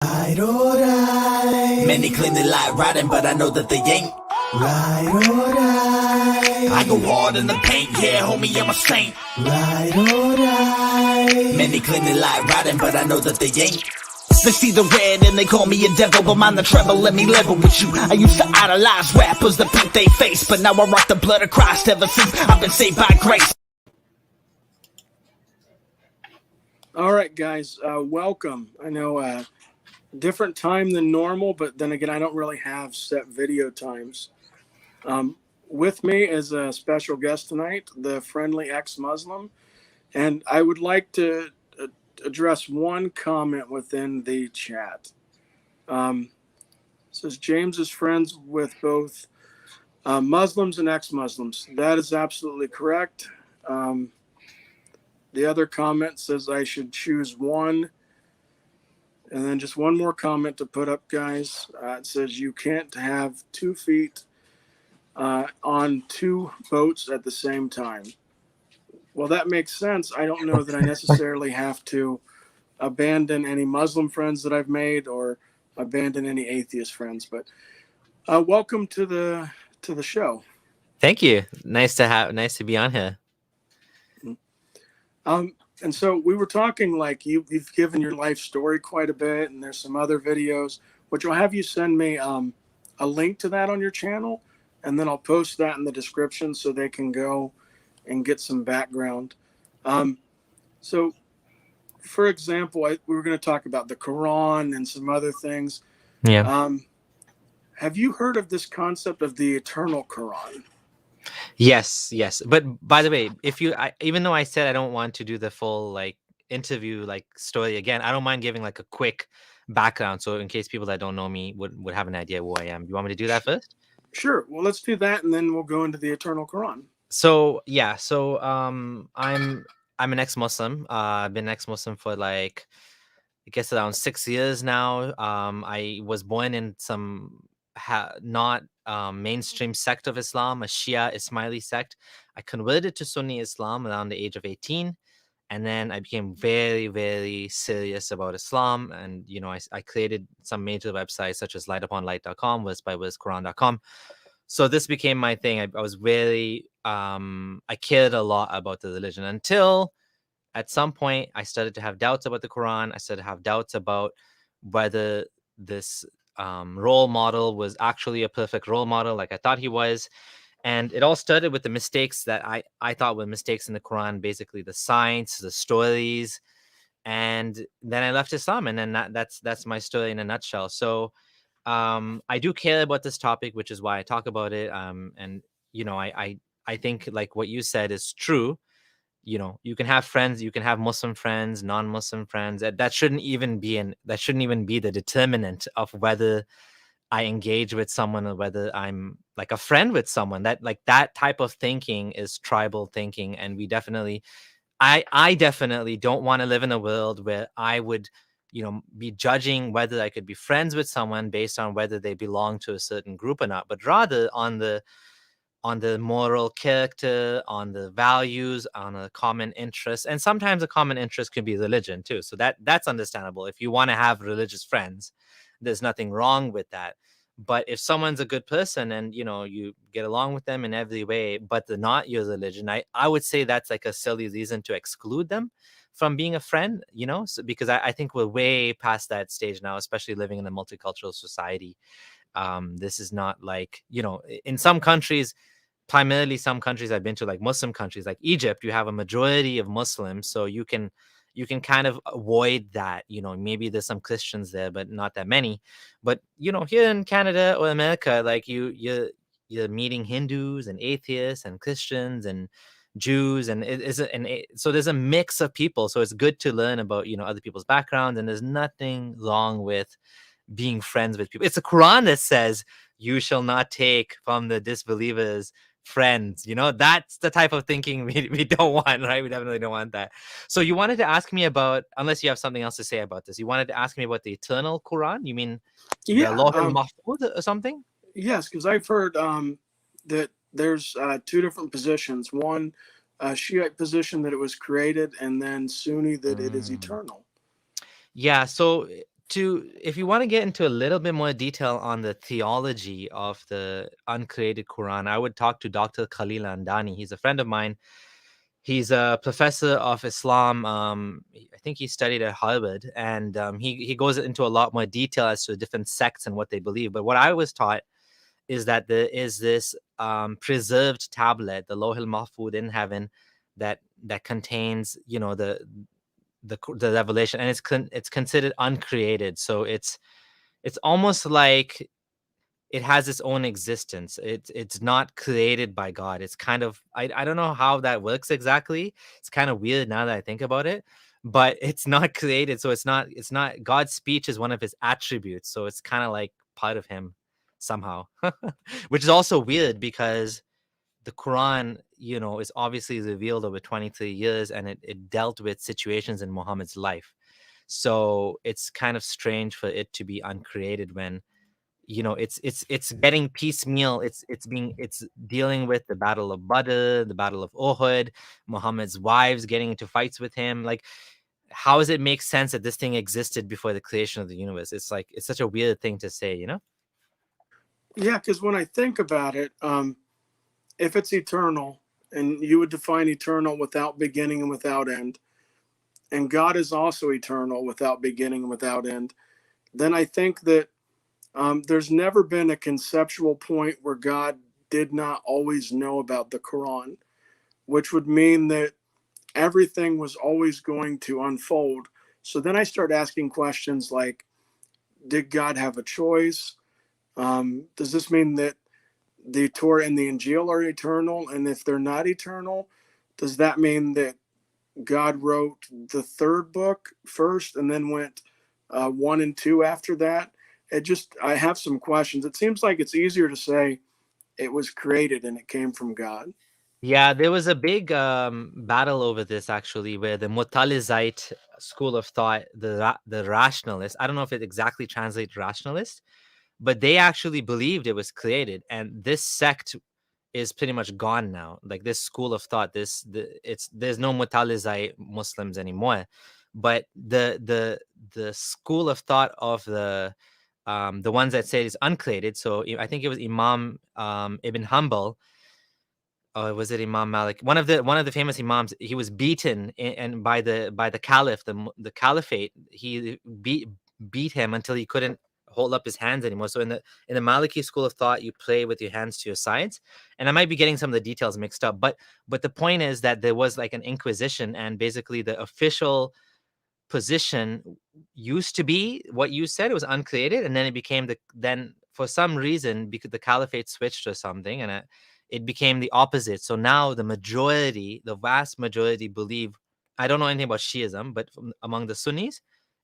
Right or right. Many claim they like riding, but I know that they ain't. Right or right. I go hard in the paint, yeah, homie, I'm a saint. Right or right. Many claim they like riding, but I know that they ain't. They see the red and they call me a devil, but mind the treble, let me level with you. I used to idolize rappers that paint they face, but now I rock the blood of Christ ever since I've been saved by grace. All right, guys, welcome. I know different time than normal, but then again, I don't really have set video times. With me is a special guest tonight, the Friendly Exmuslim, and I would like to address one comment within the chat. Says James is friends with both Muslims and ex-Muslims. That is absolutely correct. The other comment says I should choose one. And then just one more comment to put up, guys. It says you can't have 2 feet on 2 boats at the same time. Well, that makes sense. I don't know that I necessarily have to abandon any Muslim friends that I've made or abandon any atheist friends. But welcome to the show. Thank you. Nice to be on here. And so we were talking, like, you've given your life story quite a bit, and there's some other videos, which will have you send me a link to that on your channel, and then I'll post that in the description so they can go and get some background. So, for example, we were going to talk about the Quran and some other things. Yeah. Have you heard of this concept of the eternal Quran? Yes. But by the way, even though I said I don't want to do the full interview story again, I don't mind giving a quick background. So in case people that don't know me would have an idea who I am. You want me to do that first? Sure. Well, let's do that, and then we'll go into the eternal Quran. So yeah. So I'm an ex-Muslim. I've been ex-Muslim for I guess around 6 years now. I was born in some not mainstream sect of Islam, a Shia Ismaili sect. I converted to Sunni Islam around the age of 18, and then I became very, very serious about Islam. And I created some major websites such as lightuponlight.com, verse-by-verse-Quran.com. So this became my thing. I was very I cared a lot about the religion until at some point I started to have doubts about the Quran. I started to have doubts about whether this role model was actually a perfect role model like I thought he was. And it all started with the mistakes that I thought were mistakes in the Quran, basically the science, the stories. And then I left Islam, and then that's my story in a nutshell. So I do care about this topic, which is why I talk about it. And I think what you said is true. You can have friends, you can have Muslim friends, non-Muslim friends. That shouldn't even be the determinant of whether I engage with someone or whether I'm a friend with someone. That type of thinking is tribal thinking, and I definitely don't want to live in a world where I would be judging whether I could be friends with someone based on whether they belong to a certain group or not, but rather on the moral character, on the values, on a common interest. And sometimes a common interest can be religion too. So that's understandable. If you want to have religious friends, there's nothing wrong with that. But if someone's a good person and you get along with them in every way, but they're not your religion, I would say that's a silly reason to exclude them from being a friend, because I think we're way past that stage now, especially living in a multicultural society. This is not in some countries, primarily some countries I've been to, like Muslim countries, like Egypt, you have a majority of Muslims, so you can kind of avoid that. Maybe there's some Christians there, but not that many. But here in Canada or America, you're meeting Hindus and atheists and Christians and Jews, and so there's a mix of people. So it's good to learn about other people's backgrounds, and there's nothing wrong with being friends with people. It's the Quran that says you shall not take from the disbelievers friends. That's the type of thinking we don't want, right? We definitely don't want that. So you wanted to ask me about, unless you have something else to say about this, you wanted to ask me about the eternal Quran? You mean the Lawh al-Mahfuz or something? Yes, because I've heard that there's 2 different positions. One, Shiite position that it was created, and then Sunni that it is eternal. Yeah, so if you want to get into a little bit more detail on the theology of the uncreated Quran, I would talk to Dr. Khalil Andani. He's a friend of mine. He's a professor of Islam. I think he studied at Harvard, and he goes into a lot more detail as to the different sects and what they believe. But what I was taught is that there is this preserved tablet, the Lohil Mahfud in heaven, that contains, the revelation, and it's considered uncreated. So it's almost like it has its own existence. It's not created by God. It's kind of, I don't know how that works exactly. It's kind of weird now that I think about it, but it's not created. So it's not God's speech is one of his attributes. So it's kind of like part of him somehow, which is also weird because the Quran, is obviously revealed over 23 years, and it dealt with situations in Muhammad's life. So it's kind of strange for it to be uncreated when, it's getting piecemeal. It's dealing with the Battle of Badr, the Battle of Uhud, Muhammad's wives getting into fights with him. Like, how does it make sense that this thing existed before the creation of the universe? It's like, it's such a weird thing to say, Yeah, because when I think about it, if it's eternal, and you would define eternal without beginning and without end, and God is also eternal without beginning and without end, then I think that there's never been a conceptual point where God did not always know about the Quran, which would mean that everything was always going to unfold. So then I start asking questions like, did God have a choice? Does this mean that the Torah and the Injil are eternal? And if they're not eternal, does that mean that God wrote the third book first and then went one and two after that? I have some questions. It seems like it's easier to say it was created and it came from God. Yeah, there was a big battle over this actually, where the Mutalizite school of thought, the rationalist, I don't know if it exactly translates rationalist, but they actually believed it was created, and this sect is pretty much gone now. Like, this school of thought, there's no Mutalizite Muslims anymore, but the school of thought of the ones that say it's uncreated. So I think it was Imam Ibn Hanbal. Oh, was it Imam Malik? One of the famous imams. He was beaten and by the caliph, the caliphate. He beat him until he couldn't hold up his hands anymore. So in the Maliki school of thought, you pray with your hands to your sides. And I might be getting some of the details mixed up, but the point is that there was like an inquisition, and basically the official position used to be what you said. It was uncreated, and then it became then for some reason, because the caliphate switched or something, and it became the opposite. So now the vast majority believe, I don't know anything about Shiism, but among the Sunnis,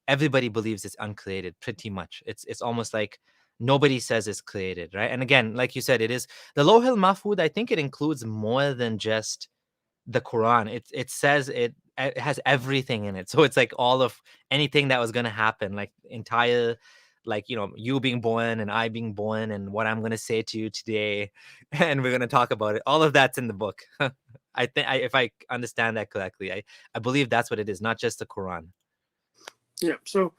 everybody believes it's uncreated pretty much. It's almost like nobody says it's created, right? And again, like you said, it is the Lohil Mahfud. I think it includes more than just the Quran. It says it has everything in it. So it's like all of anything that was gonna happen, like entire, like, you being born and I being born and what I'm gonna say to you today, and we're gonna talk about it. All of that's in the book. I think, if I understand that correctly, I believe that's what it is, not just the Quran. Yeah. So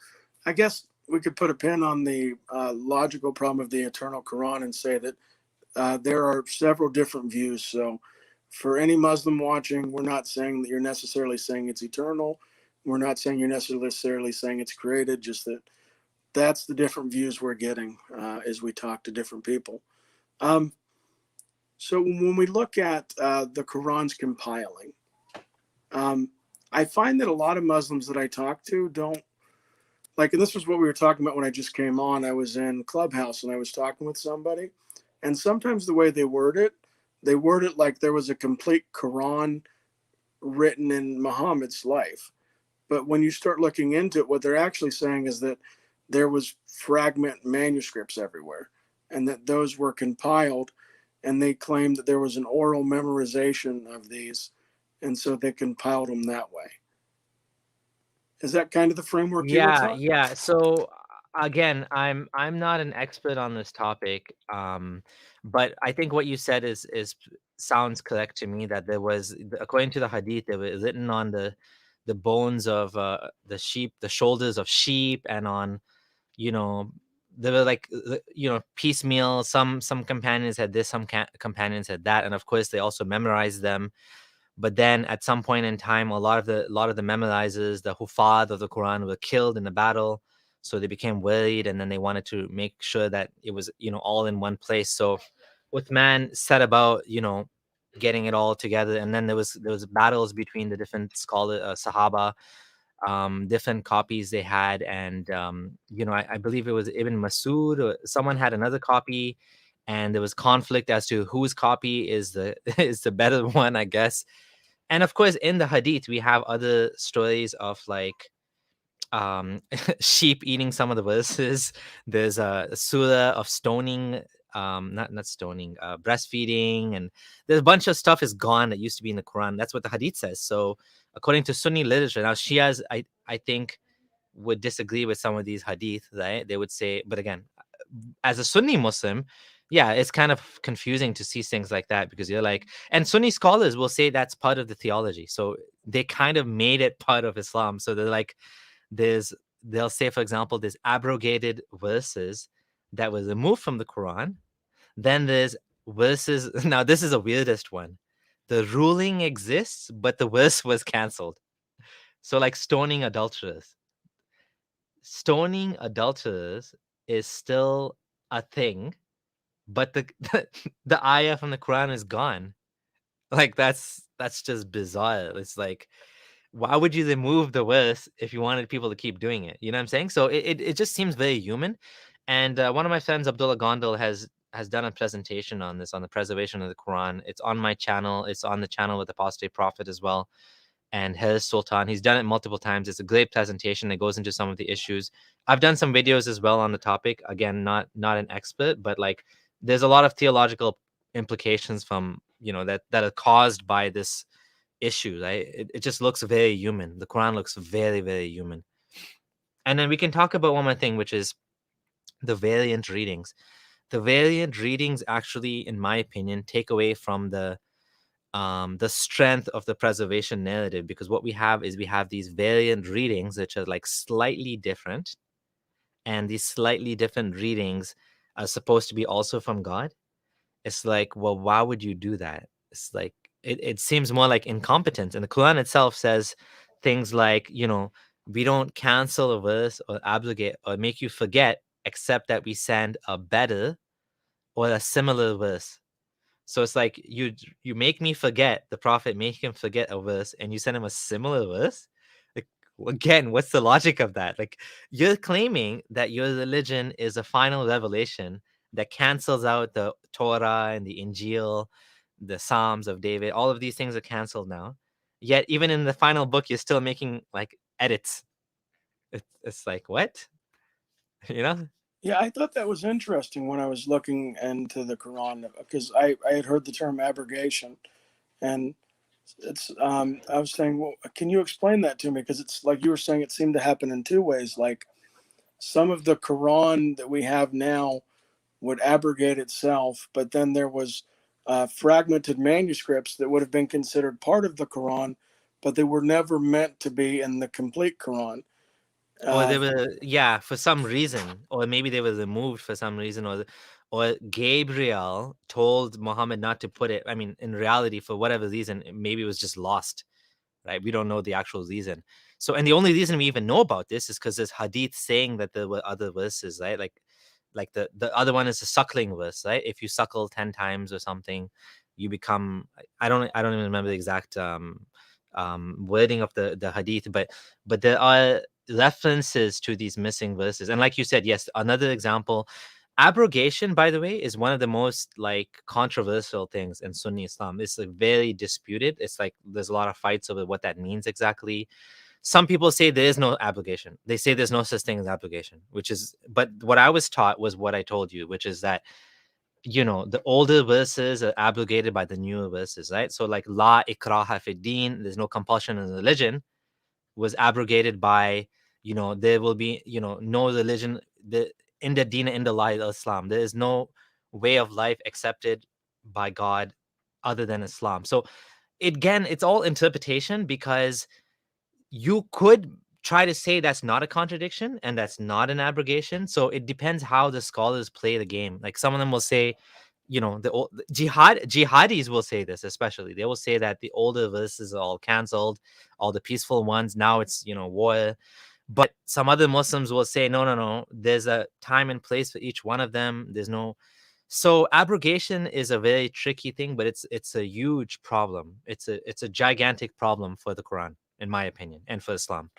I guess we could put a pin on the logical problem of the eternal Quran and say that there are several different views. So for any Muslim watching, we're not saying that you're necessarily saying it's eternal. We're not saying you're necessarily saying it's created, just that that's the different views we're getting as we talk to different people. So when we look at the Quran's compiling, I find that a lot of Muslims that I talk to don't like, and this was what we were talking about when I just came on. I was in Clubhouse and I was talking with somebody, and sometimes the way they word it like there was a complete Quran written in Muhammad's life. But when you start looking into it, what they're actually saying is that there was fragment manuscripts everywhere, and that those were compiled, and they claimed that there was an oral memorization of these, and so they compiled them that way. Is that kind of the framework you were Yeah, talking? yeah. So again, I'm not an expert on this topic, but I think what you said is sounds correct to me, that there was, according to the hadith, they were written on the bones of the sheep, the shoulders of sheep, and on you know, they were like, you know, piecemeal. Some companions had this, some companions had that, and of course they also memorized them. But then at some point in time, a lot of the memorizers, the hufad of the Quran, were killed in the battle. So they became worried, and then they wanted to make sure that it was, you know, all in one place. So Uthman set about, you know, getting it all together. And then there was battles between the different Sahaba, different copies they had. And you know, I believe it was Ibn Masud or someone had another copy, and there was conflict as to whose copy is the is the better one, I guess. And of course, in the hadith, we have other stories of like sheep eating some of the verses. There's a surah of stoning, not stoning, breastfeeding, and there's a bunch of stuff is gone that used to be in the Quran. That's what the hadith says. So according to Sunni literature, now Shias, I think, would disagree with some of these hadith, right? They would say, but again, as a Sunni Muslim, yeah, it's kind of confusing to see things like that, because you're like, and Sunni scholars will say that's part of the theology. So they kind of made it part of Islam. So they're like, they'll say, for example, there's abrogated verses that were removed from the Quran. Then there's verses. Now this is the weirdest one. The ruling exists, but the verse was cancelled. So like stoning adulterers is still a thing, but the ayah from the Quran is gone. Like that's just bizarre. It's like, why would you remove the verse if you wanted people to keep doing it? You know what I'm saying? So it just seems very human. And one of my friends, Abdullah Gondal, has done a presentation on this, on the preservation of the Quran. It's on my channel. It's on the channel with Apostate Prophet as well, and Hez Sultan. He's done it multiple times. It's a great presentation that goes into some of the issues. I've done some videos as well on the topic. Again, not an expert, but like there's a lot of theological implications from, you know, that are caused by this issue, right? It just looks very human. The Quran looks very, very human. And then we can talk about one more thing, which is the variant readings. The variant readings actually, in my opinion, take away from the strength of the preservation narrative, because what we have is we have these variant readings which are like slightly different, and these slightly different readings are supposed to be also from God. It's like, well, why would you do that? It's like, it seems more like incompetence. And the Quran itself says things like, you know, we don't cancel a verse or abrogate or make you forget, except that we send a better or a similar verse. So it's like you make me forget, the prophet make him forget a verse, and you send him a similar verse. Like, again, what's the logic of that? Like, you're claiming that your religion is a final revelation that cancels out the Torah and the Injil, the Psalms of David. All of these things are canceled now. Yet even in the final book, you're still making like edits. It's like, what? You know? Yeah, I thought that was interesting when I was looking into the Quran, because I had heard the term abrogation, and it's I was saying, well, can you explain that to me? Because it's like you were saying, it seemed to happen in two ways. Like some of the Quran that we have now would abrogate itself, but then there was fragmented manuscripts that would have been considered part of the Quran, but they were never meant to be in the complete Quran. Or Uh, they were, yeah, for some reason, or maybe they were removed for some reason, or Gabriel told Muhammad not to put it. I mean, in reality, for whatever reason, maybe it was just lost, right? We don't know the actual reason. So, and the only reason we even know about this is because there's hadith saying that there were other verses, right? Like the other one is the suckling verse, right? If you suckle 10 times or something, you become, I don't even remember the exact wording of the hadith, but there are references to these missing verses. And like you said, yes, another example, abrogation, by the way, is one of the most like controversial things in Sunni Islam. It's like very disputed. It's like there's a lot of fights over what that means exactly. Some people say there is no abrogation. They say there's no such thing as abrogation, which is, but what I was taught was what I told you, which is that, you know, the older verses are abrogated by the newer verses, right? So like la ikraha fi din, there's no compulsion in religion, was abrogated by, you know, there will be, you know, no religion, the in the deen in the light of Islam. There is no way of life accepted by God other than Islam. So again, it's all interpretation, because you could try to say that's not a contradiction and that's not an abrogation. So it depends how the scholars play the game. Like some of them will say, the jihadis will say this, especially they will say that the older verses are all canceled, all the peaceful ones now it's war. But some other Muslims will say no, there's a time and place for each one of them. There's no. So abrogation is a very tricky thing, but it's a huge problem. It's a gigantic problem for the Quran, in my opinion, and for Islam.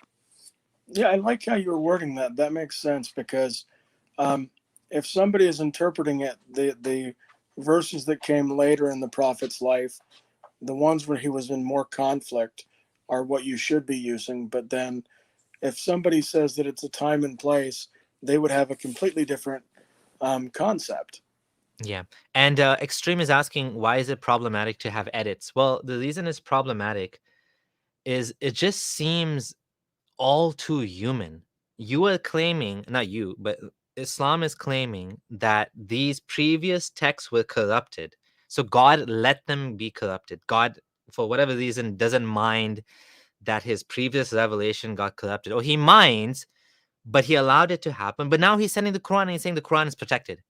Yeah, I like how you were wording that. That makes sense because if somebody is interpreting it, the verses that came later in the Prophet's life, the ones where he was in more conflict, are what you should be using. But then if somebody says that it's a time and place, they would have a completely different concept. Yeah. And Extreme is asking, why is it problematic to have edits? Well, the reason it's problematic is it just seems all too human. You are claiming, not you, but Islam is claiming that these previous texts were corrupted. So God let them be corrupted. God, for whatever reason, doesn't mind that his previous revelation got corrupted. Or he minds, but he allowed it to happen. But now he's sending the Quran and he's saying the Quran is protected.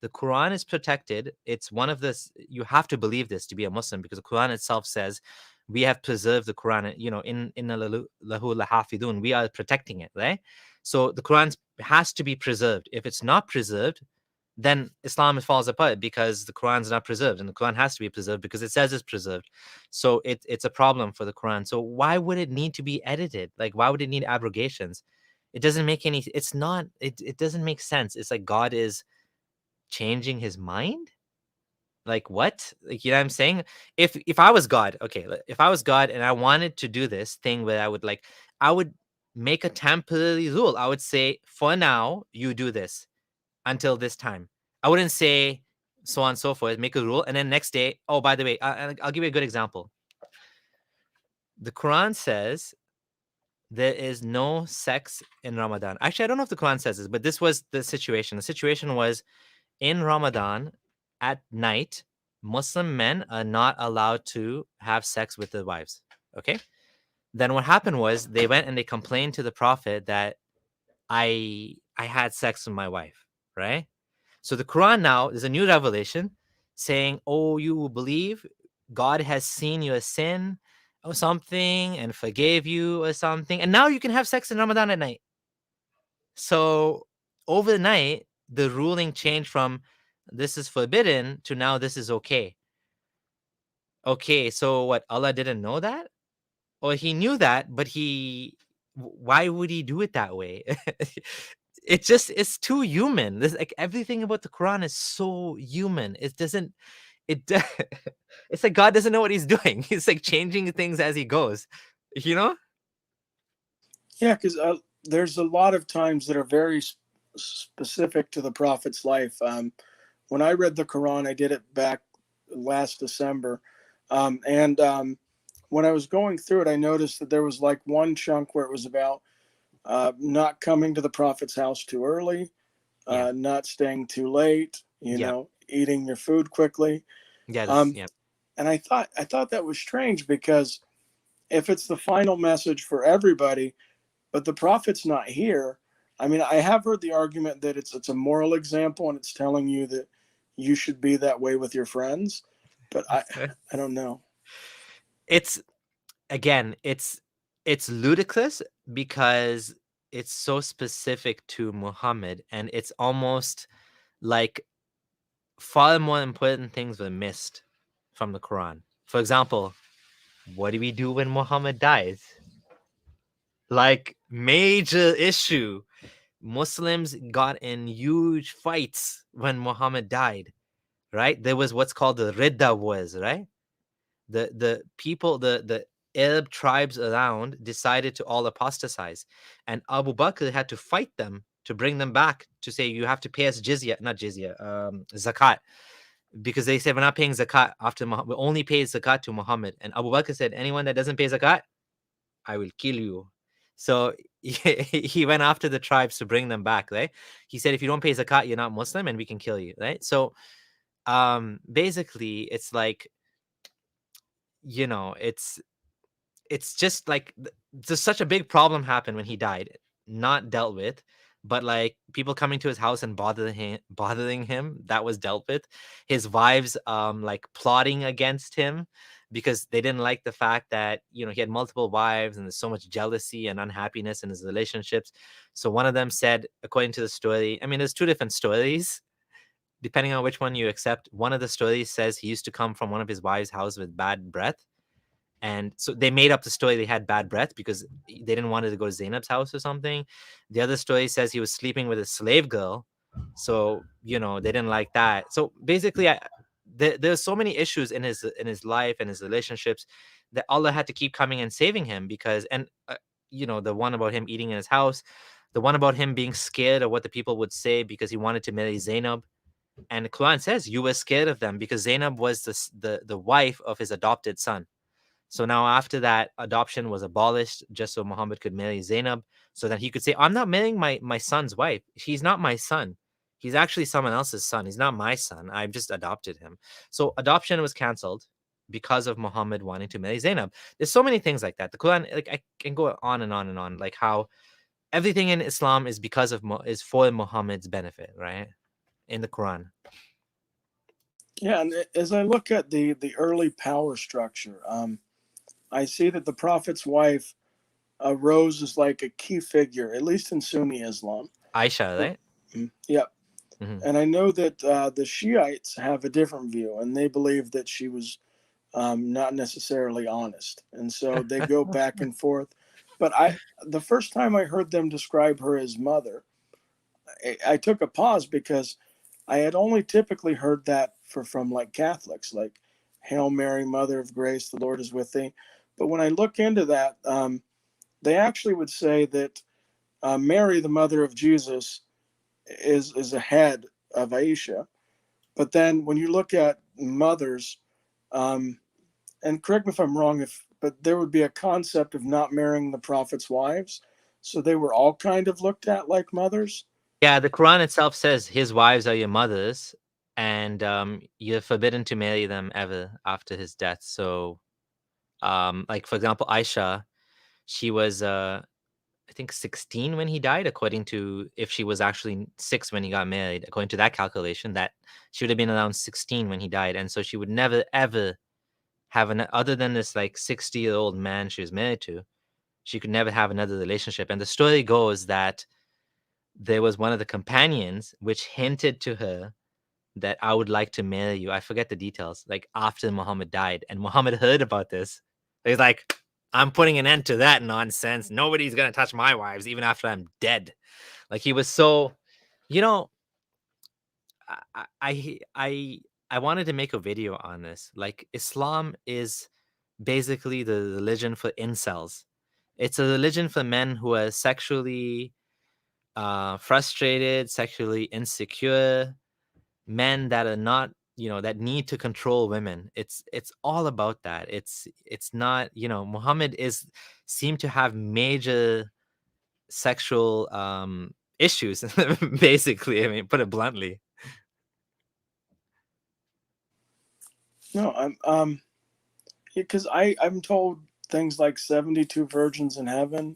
The Quran is protected. It's one of this. You have to believe this to be a Muslim, because the Quran itself says we have preserved the Quran. In lahu lahafidun, we are protecting it, right? So the Quran has to be preserved. If it's not preserved, then Islam falls apart, because the Quran is not preserved, and the Quran has to be preserved because it says it's preserved. So it's a problem for the Quran. So why would it need to be edited? Like, why would it need abrogations? It doesn't make any. It's not. It doesn't make sense. It's like God is changing his mind. Like what? Like, what I'm saying? If I was God, okay, if I was God and I wanted to do this thing where I would make a temporary rule. I would say, for now, you do this until this time. I wouldn't say so on and so forth, make a rule, and then next day, oh, by the way, I'll give you a good example. The Quran says there is no sex in Ramadan. Actually, I don't know if the Quran says this, but this was the situation. The situation was, in Ramadan at night, Muslim men are not allowed to have sex with their wives. Okay. Then what happened was they went and they complained to the Prophet that I had sex with my wife, right? So the Quran now, there's a new revelation saying, oh, you believe God has seen your sin or something and forgave you or something, and now you can have sex in Ramadan at night. So overnight, the ruling changed from this is forbidden to now this is okay. Okay, so what, Allah didn't know that? Or he knew that, but why would he do it that way? It's too human. This, like, everything about the Quran is so human. It it's like God doesn't know what he's doing. He's like changing things as he goes, you know? Yeah, because there's a lot of times that are very specific to the Prophet's life. When I read the Quran, I did it back last December. And when I was going through it, I noticed that there was like one chunk where it was about not coming to the Prophet's house too early, Yeah. not staying too late, Yeah. eating your food quickly. Yeah, Um, yeah. and I thought that was strange, because if it's the final message for everybody, but the Prophet's not here. I mean, I have heard the argument that it's a moral example and it's telling you that you should be that way with your friends, but I don't know. It's again, it's ludicrous because it's so specific to Muhammad, and it's almost like far more important things were missed from the Quran. For example, what do we do when Muhammad dies? Like, major issue. Muslims got in huge fights when Muhammad died, right? There was what's called the Ridda wars, right? The people, the Arab tribes around decided to all apostatize, and Abu Bakr had to fight them to bring them back, to say you have to pay us zakat, because they said we're not paying zakat after Muhammad. We only pay zakat to Muhammad. And Abu Bakr said, anyone that doesn't pay zakat, I will kill you. So he went after the tribes to bring them back, right? He said, if you don't pay zakat, you're not Muslim and we can kill you, right? So basically it's like, it's just like Just such a big problem happened when he died, not dealt with, but like people coming to his house and bothering him, that was dealt with. His wives like plotting against him because they didn't like the fact that, you know, he had multiple wives and there's so much jealousy and unhappiness in his relationships. So one of them said, according to the story, I mean, there's two different stories depending on which one you accept. One of the stories says he used to come from one of his wives' house with bad breath. And so they made up the story they had bad breath because they didn't want to go to Zainab's house or something. The other story says he was sleeping with a slave girl. So, you know, they didn't like that. So basically, there's so many issues in his life and his relationships that Allah had to keep coming and saving him because, and you know, the one about him eating in his house, the one about him being scared of what the people would say because he wanted to marry Zainab. And the Quran says you were scared of them because Zainab was the wife of his adopted son. So now after that, adoption was abolished just so Muhammad could marry Zainab. So that he could say, I'm not marrying my son's wife. He's not my son. He's actually someone else's son. He's not my son. I've just adopted him. So adoption was canceled because of Muhammad wanting to marry Zainab. There's so many things like that. The Quran, like I can go on and on and on, like how everything in Islam is because of is for Muhammad's benefit, right? In the Quran. Yeah, and as I look at the early power structure, I see that the Prophet's wife rose as like a key figure, at least in Sunni Islam. Aisha, right? Yep. Mhm. And I know that the Shiites have a different view, and they believe that she was not necessarily honest, and so they go back and forth. But the first time I heard them describe her as mother, I took a pause because I had only typically heard that from like Catholics, like "Hail Mary, Mother of Grace, the Lord is with thee." But when I look into that, they actually would say that Mary, the mother of Jesus, is ahead of Aisha. But then when you look at mothers, and correct me if I'm wrong, but there would be a concept of not marrying the prophet's wives, so they were all kind of looked at like mothers. Yeah, the Quran itself says his wives are your mothers, and you're forbidden to marry them ever after his death. So, like for example, Aisha, she was I think 16 when he died, according to if she was actually 6 when he got married, according to that calculation, that she would have been around 16 when he died, and so she would never ever have an other than this like 60-year-old man she was married to. She could never have another relationship. And the story goes that there was one of the companions which hinted to her that I would like to marry you. I forget the details, like after Muhammad died. And Muhammad heard about this. He's like, I'm putting an end to that nonsense. Nobody's going to touch my wives, even after I'm dead. Like he was so, you know, I, I, I, I wanted to make a video on this. Like Islam is basically the religion for incels. It's a religion for men who are sexually frustrated, sexually insecure, men that are not, you know, that need to control women. It's all about that. It's not, you know, Muhammad is seemed to have major sexual issues basically. I mean, put it bluntly. No, because I'm told things like 72 virgins in heaven,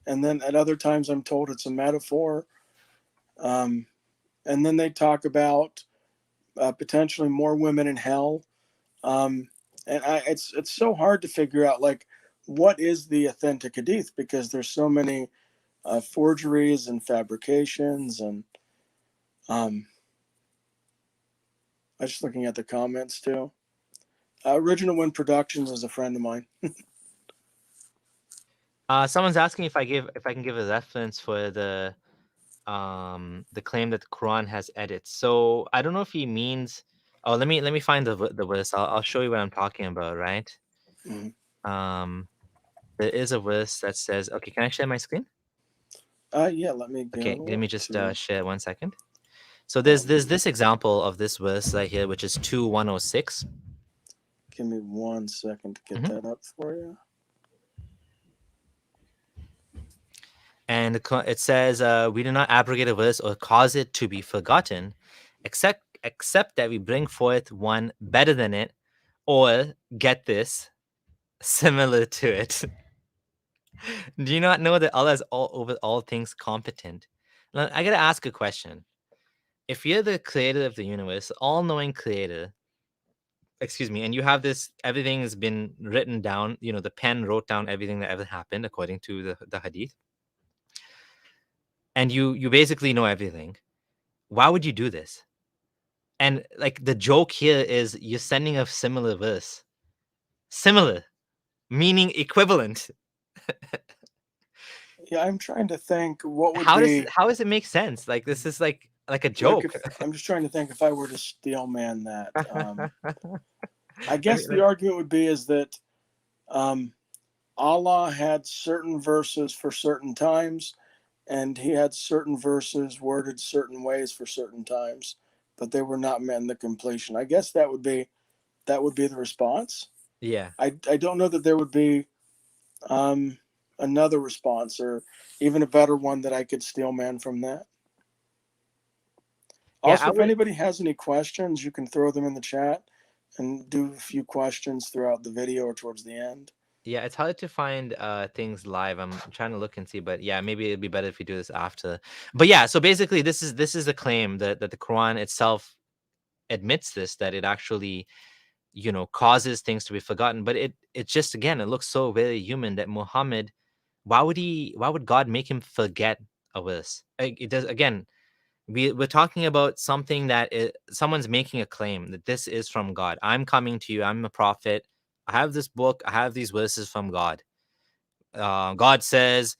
and then at other times I'm told it's a metaphor. And then they talk about potentially more women in hell. And it's so hard to figure out like what is the authentic hadith because there's so many forgeries and fabrications and I was just looking at the comments too. Original Wind Productions is a friend of mine. Someone's asking if I can give a reference for the claim that the Quran has edits. So I don't know if he means. Oh, let me find the verse. I'll show you what I'm talking about. Right. Mm-hmm. There is a verse that says. Okay, can I share my screen? Yeah, let me go. Okay, let me just share 1 second. So there's this example of this verse right here, which is 2:106. Give me 1 second to get that up for you. And it says, we do not abrogate a verse or cause it to be forgotten, except that we bring forth one better than it, or get this, similar to it. Do you not know that Allah is all over all things competent? Now, I gotta ask a question. If you're the creator of the universe, all-knowing creator, excuse me, and you have this, everything has been written down, the pen wrote down everything that ever happened according to the hadith, and you basically know everything. Why would you do this? And like the joke here is you're sending a similar verse. Similar, meaning equivalent. Yeah, I'm trying to think what would be How does it make sense? Like this is like a like joke. if I'm just trying to think if I were to steel man that. I I guess mean, the argument would be is that Allah had certain verses for certain times, and He had certain verses worded certain ways for certain times, but they were not meant in the completion. I guess that would be the response. yeah. I don't know that there would be another response or even a better one that I could steel man from that. Yeah, Also, I if would. anybody has any questions, you can throw them in the chat and do a few questions throughout the video or towards the end. Yeah, it's hard to find things live. I'm trying to look and see, but yeah, maybe it'd be better if we do this after. But yeah, so basically this is the claim that the Quran itself admits this, that it actually, causes things to be forgotten. But it just, again, it looks so very human that Muhammad, why would God make him forget a verse? Like, it does, again, we're talking about something that someone's making a claim that this is from God. I'm coming to you, I'm a prophet, I have this book, I have these verses from God. God says,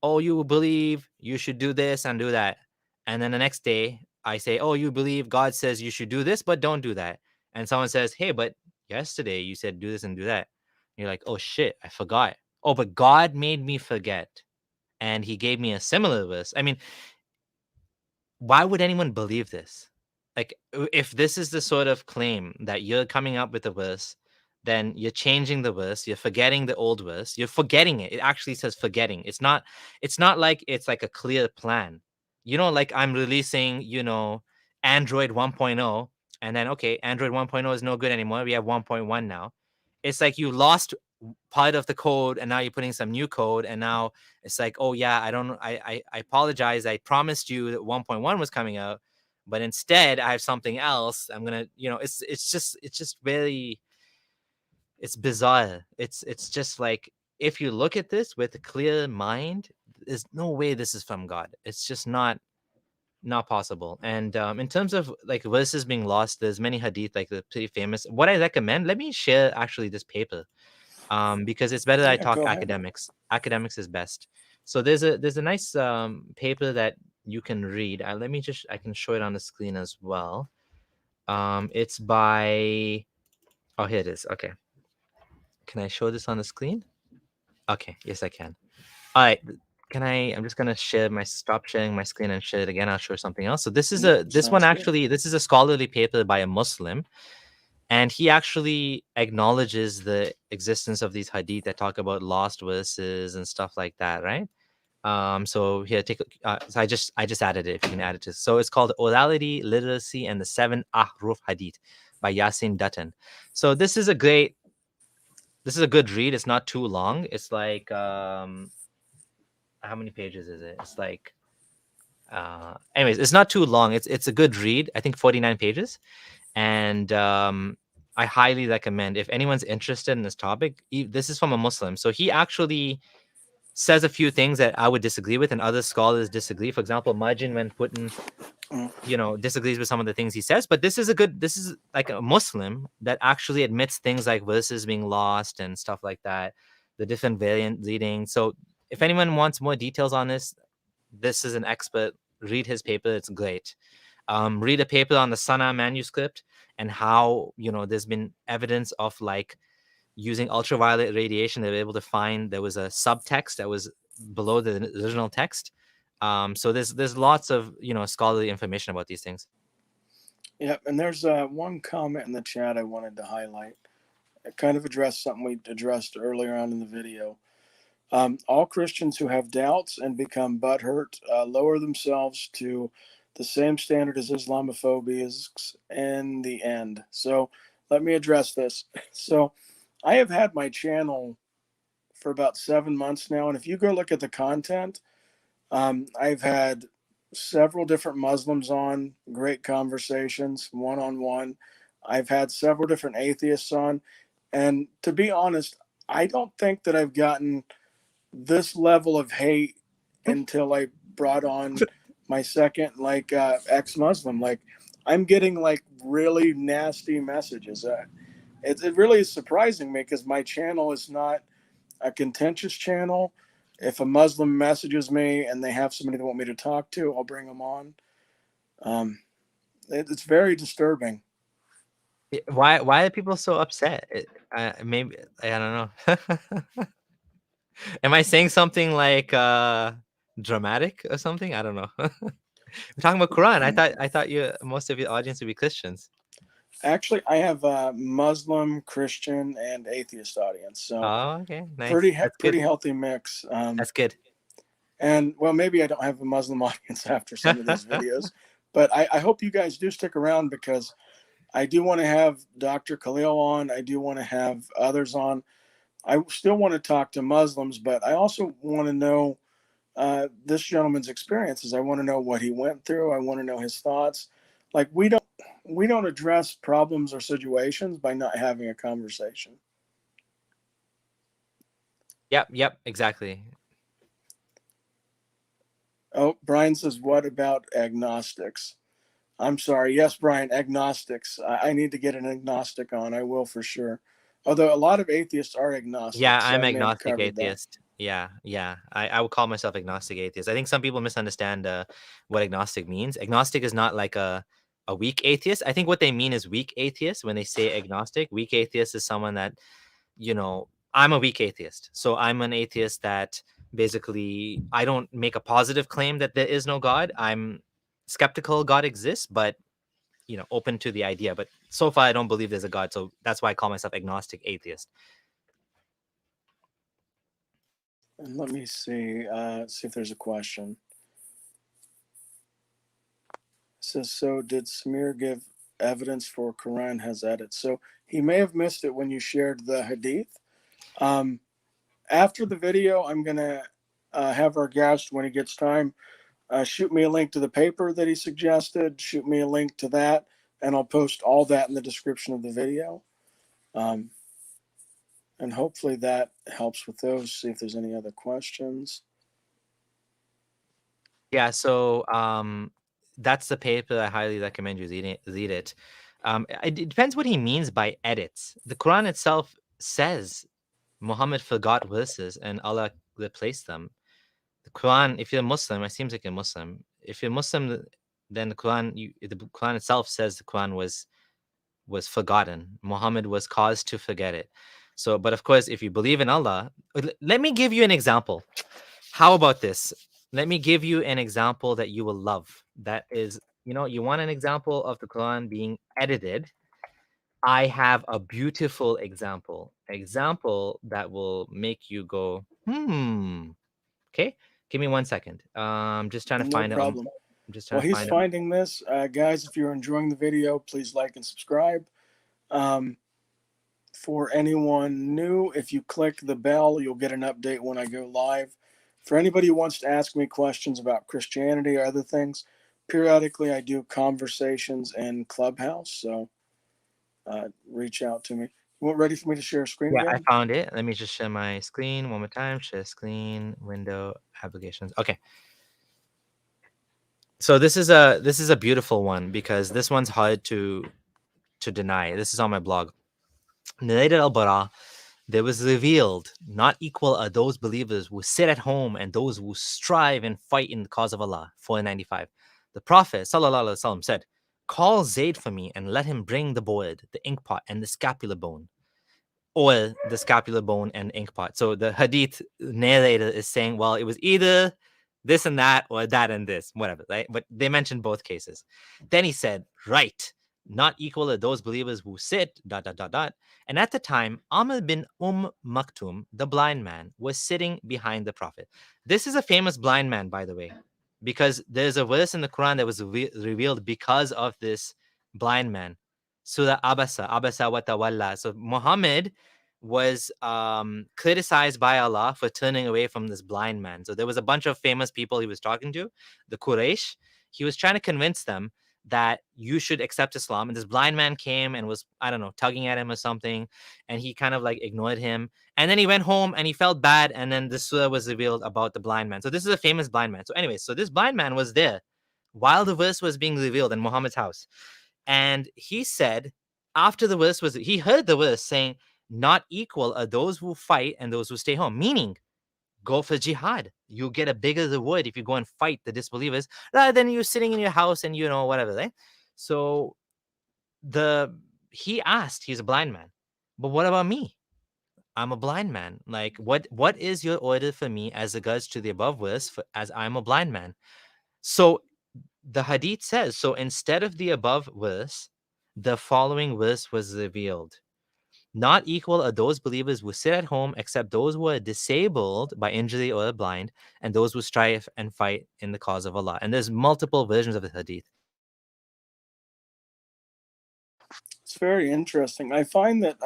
oh, you believe you should do this and do that. And then the next day I say, oh, you believe God says you should do this, but don't do that. And someone says, hey, but yesterday you said do this and do that. And you're like, oh shit, I forgot. Oh, but God made me forget. And he gave me a similar verse. I mean, why would anyone believe this? Like, if this is the sort of claim that you're coming up with a verse, then you're changing the verse, you're forgetting the old verse, you're forgetting it. It actually says forgetting. It's not like it's like a clear plan. Like I'm releasing, Android 1.0, and then okay, Android 1.0 is no good anymore. We have 1.1 now. It's like you lost part of the code and now you're putting some new code, and now it's like, oh yeah, I don't I apologize, I promised you that 1.1 was coming out, but instead I have something else. I'm gonna, it's just very, it's bizarre. It's just like, if you look at this with a clear mind, there's no way this is from God. It's just not possible. And in terms of like verses being lost, there's many hadith, like the pretty famous. What I recommend, let me share actually this paper, because it's better that I Yeah, talk go ahead. academics. Academics is best. So there's a nice paper that you can read. I can show it on the screen as well. It's by, oh, here it is. Okay, can I show this on the screen? Okay, yes I can. All right, I'm just gonna stop sharing my screen and share it again. I'll show something else. So this is Sounds good. this is a scholarly paper by a Muslim. And he actually acknowledges the existence of these hadith that talk about lost verses and stuff like that, right? So here, so I just added it. If you can add it to, so it's called Orality, Literacy, and the Seven Ahruf Hadith by Yasin Dutton. So this is a good read. It's not too long. It's like, how many pages is it? It's like, anyways, it's not too long. It's a good read. I think 49 pages. And I highly recommend, if anyone's interested in this topic. This is from a Muslim, so he actually says a few things that I would disagree with, and other scholars disagree. For example, Majin, when Putin, disagrees with some of the things he says. But this is like a Muslim that actually admits things like verses being lost and stuff like that, the different variant reading. So if anyone wants more details on this, this is an expert. Read his paper; it's great. Read a paper on the Sana manuscript and how, there's been evidence of like using ultraviolet radiation. They were able to find there was a subtext that was below the original text. So there's lots of, scholarly information about these things. Yep, and there's one comment in the chat I wanted to highlight. It kind of addressed something we addressed earlier on in the video. All Christians who have doubts and become butthurt lower themselves to the same standard as Islamophobics in the end. So let me address this. So I have had my channel for about 7 months now. And if you go look at the content, I've had several different Muslims on, great conversations, one-on-one. I've had several different atheists on. And to be honest, I don't think that I've gotten this level of hate until I brought on my second ex-Muslim. Like, I'm getting like really nasty messages. It really is surprising me because my channel is not a contentious channel. If a Muslim messages me and they have somebody they want me to talk to, I'll bring them on. It's very disturbing. Why are people so upset? Maybe I don't know. Am I saying something like dramatic or something? I don't know. We're talking about Quran. I thought most of your audience would be Christians. Actually, I have a Muslim, Christian, and atheist audience. So okay, nice. pretty healthy mix. That's good. And well, maybe I don't have a Muslim audience after some of these videos, but I hope you guys do stick around because I do want to have Dr. Khalil on. I do want to have others on. I still want to talk to Muslims, but I also want to know this gentleman's experiences. I want to know what he went through. I want to know his thoughts. Like we don't address problems or situations by not having a conversation. Yep, exactly. Oh, Brian says, what about agnostics? I'm sorry. Yes, Brian, agnostics. I need to get an agnostic on. I will for sure. Although a lot of atheists are agnostic. Yeah, so I'm I may have agnostic covered atheist. That. Yeah. I would call myself agnostic atheist. I think some people misunderstand what agnostic means. Agnostic is not like a weak atheist. I think what they mean is weak atheist when they say agnostic. Weak atheist is someone that, I'm a weak atheist. So I'm an atheist that basically I don't make a positive claim that there is no God. I'm skeptical God exists, but open to the idea. But so far I don't believe there's a God. So that's why I call myself agnostic atheist. And let me see if there's a question. It says, so did Samir give evidence for Quran has edits? So he may have missed it when you shared the hadith. After the video, I'm going to have our guest, when he gets time, shoot me a link to the paper that he suggested, shoot me a link to that, and I'll post all that in the description of the video. And hopefully that helps with those. See if there's any other questions. Yeah, so that's the paper. I highly recommend you read it. It depends what he means by edits. The Quran itself says Muhammad forgot verses and Allah replaced them. The Quran, if you're a Muslim, it seems like you're Muslim. If you're Muslim, then the Quran itself says the Quran was forgotten. Muhammad was caused to forget it. So, but of course, if you believe in Allah, let me give you an example. How about this? Let me give you an example that you will love. That is, you want an example of the Quran being edited. I have a beautiful example that will make you go, Okay, give me 1 second. Just trying to find it. No problem. I'm just trying to find finding this. Guys, if you're enjoying the video, please like and subscribe. For anyone new, if you click the bell, you'll get an update when I go live. For anybody who wants to ask me questions about Christianity or other things, periodically I do conversations in Clubhouse, so reach out to me. You ready for me to share a screen? Yeah, again? I found it. Let me just share my screen one more time. Share screen, window, applications. Okay. So this is a beautiful one because this one's hard to deny. This is on my blog. Narrated al-Bara, there was revealed not equal are those believers who sit at home and those who strive and fight in the cause of Allah. 495. The Prophet ﷺ said, call Zayd for me and let him bring the board, the ink pot, and the scapular bone. Or the scapular bone and ink pot. So the hadith narrator is saying, well, it was either this and that or that and this, whatever, right? But they mentioned both cases. Then he said, right, not equal are those believers who sit, ... And at the time, Amr bin Maktum, the blind man, was sitting behind the Prophet. This is a famous blind man, by the way, because there's a verse in the Quran that was revealed because of this blind man. Surah Abasa wa Tawalla. So Muhammad was criticized by Allah for turning away from this blind man. So there was a bunch of famous people he was talking to, the Quraysh. He was trying to convince them that you should accept Islam. And this blind man came and was, I don't know, tugging at him or something. And he kind of like ignored him. And then he went home and he felt bad. And then the surah was revealed about the blind man. So this is a famous blind man. So anyway, so this blind man was there while the verse was being revealed in Muhammad's house. And he said, after the verse was, he heard the verse saying, not equal are those who fight and those who stay home, meaning go for jihad. You get a bigger reward if you go and fight the disbelievers rather than you sitting in your house and, you know, whatever, right? So he asked, he's a blind man, but what about me? I'm a blind man. Like, what is your order for me as regards to the above verse, as I'm a blind man? So the hadith says, so instead of the above verse, the following verse was revealed. Not equal are those believers who sit at home, except those who are disabled by injury or are blind, and those who strive and fight in the cause of Allah. And there's multiple versions of the hadith. It's very interesting. I find that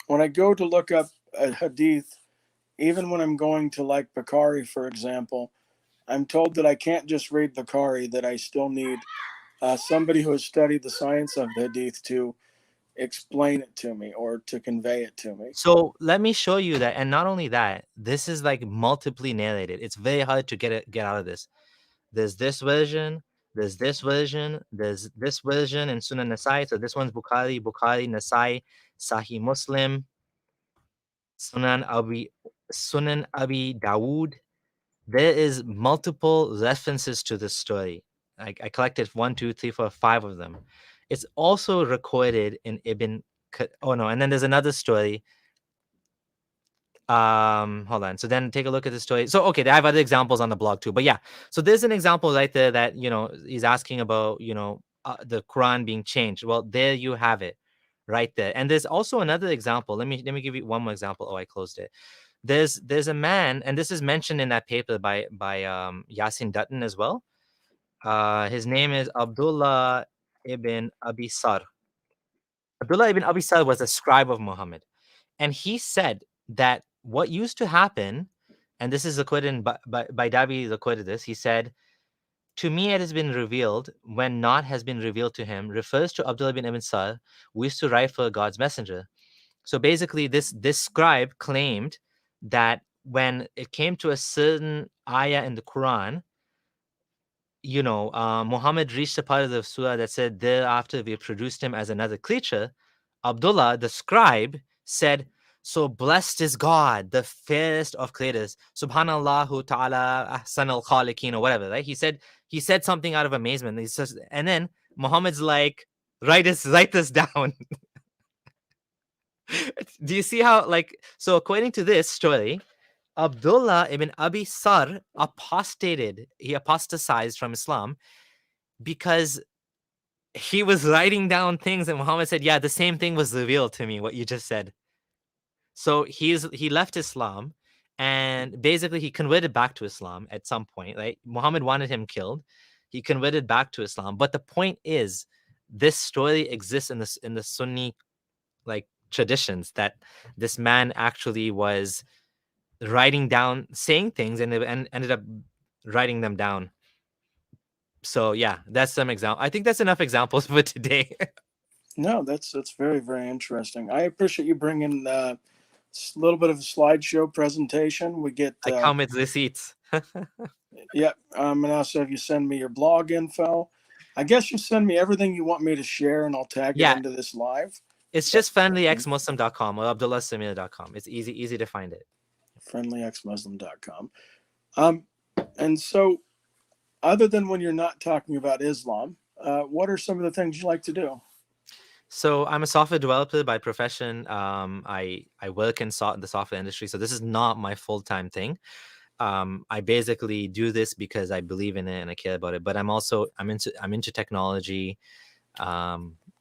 when I go to look up a hadith, even when I'm going to like Bukhari, for example, I'm told that I can't just read Bukhari, that I still need somebody who has studied the science of the hadith to explain it to me or to convey it to me. So let me show you that. And not only that, this is like multiply narrated. It's very hard to get out of this. There's this version, there's this version, there's this version in Sunan Nasai. So this one's Bukhari, Nasai, Sahih Muslim, Sunan Abi Dawood. There is multiple references to this story. I collected 1, 2, 3, 4, 5 of them. It's also recorded in Ibn. Oh no, and then there's another story. Hold on. So then take a look at the story. So okay, I have other examples on the blog too. But yeah, so there's an example right there that, you know, he's asking about, you know, the Quran being changed. Well, there you have it, right there. And there's also another example. Let me give you one more example. Oh, I closed it. There's a man, and this is mentioned in that paper by Yasin Dutton as well. His name is Abdullah ibn Abi Sar. Abdullah ibn Abi Sar was a scribe of Muhammad, and he said that what used to happen, and this is quoted by Dabi recorded this. He said, "To me it has been revealed when not has been revealed to him," refers to Abdullah ibn Abi Sar, who used to write for God's messenger. So basically, this scribe claimed that when it came to a certain ayah in the Quran, you know, Muhammad reached a part of the surah that said, "Thereafter we produced him as another creature." Abdullah, the scribe, said, "So blessed is God, the fairest of creators. Subhanallahu ta'ala ahsan al-khaliqeen," or whatever, right? He said something out of amazement. He says, and then Muhammad's like, write this down. Do you see how, like, so according to this story, Abdullah ibn Abi Sar apostated. He apostatized from Islam because he was writing down things and Muhammad said, yeah, the same thing was revealed to me, what you just said. So he left Islam and basically he converted back to Islam at some point, right? Muhammad wanted him killed. He converted back to Islam. But the point is, this story exists in the Sunni like traditions, that this man actually was writing down, saying things, and ended up writing them down. So yeah, that's some example. I think that's enough examples for today. No, that's very, very interesting. I appreciate you bringing a little bit of a slideshow presentation. We get I come with receipts. yeah, and also if you send me your blog info, I guess you send me everything you want me to share, and I'll tag it into this live. It's just friendlyexmuslim.com or abdullahsamir.com. It's easy to find it. friendlyexmuslim.com. And so, other than when you're not talking about Islam, what are some of the things you like to do? So I'm a software developer by profession. I work in the software industry, so this is not my full-time thing. I basically do this because I believe in it and I care about it. But I'm into technology.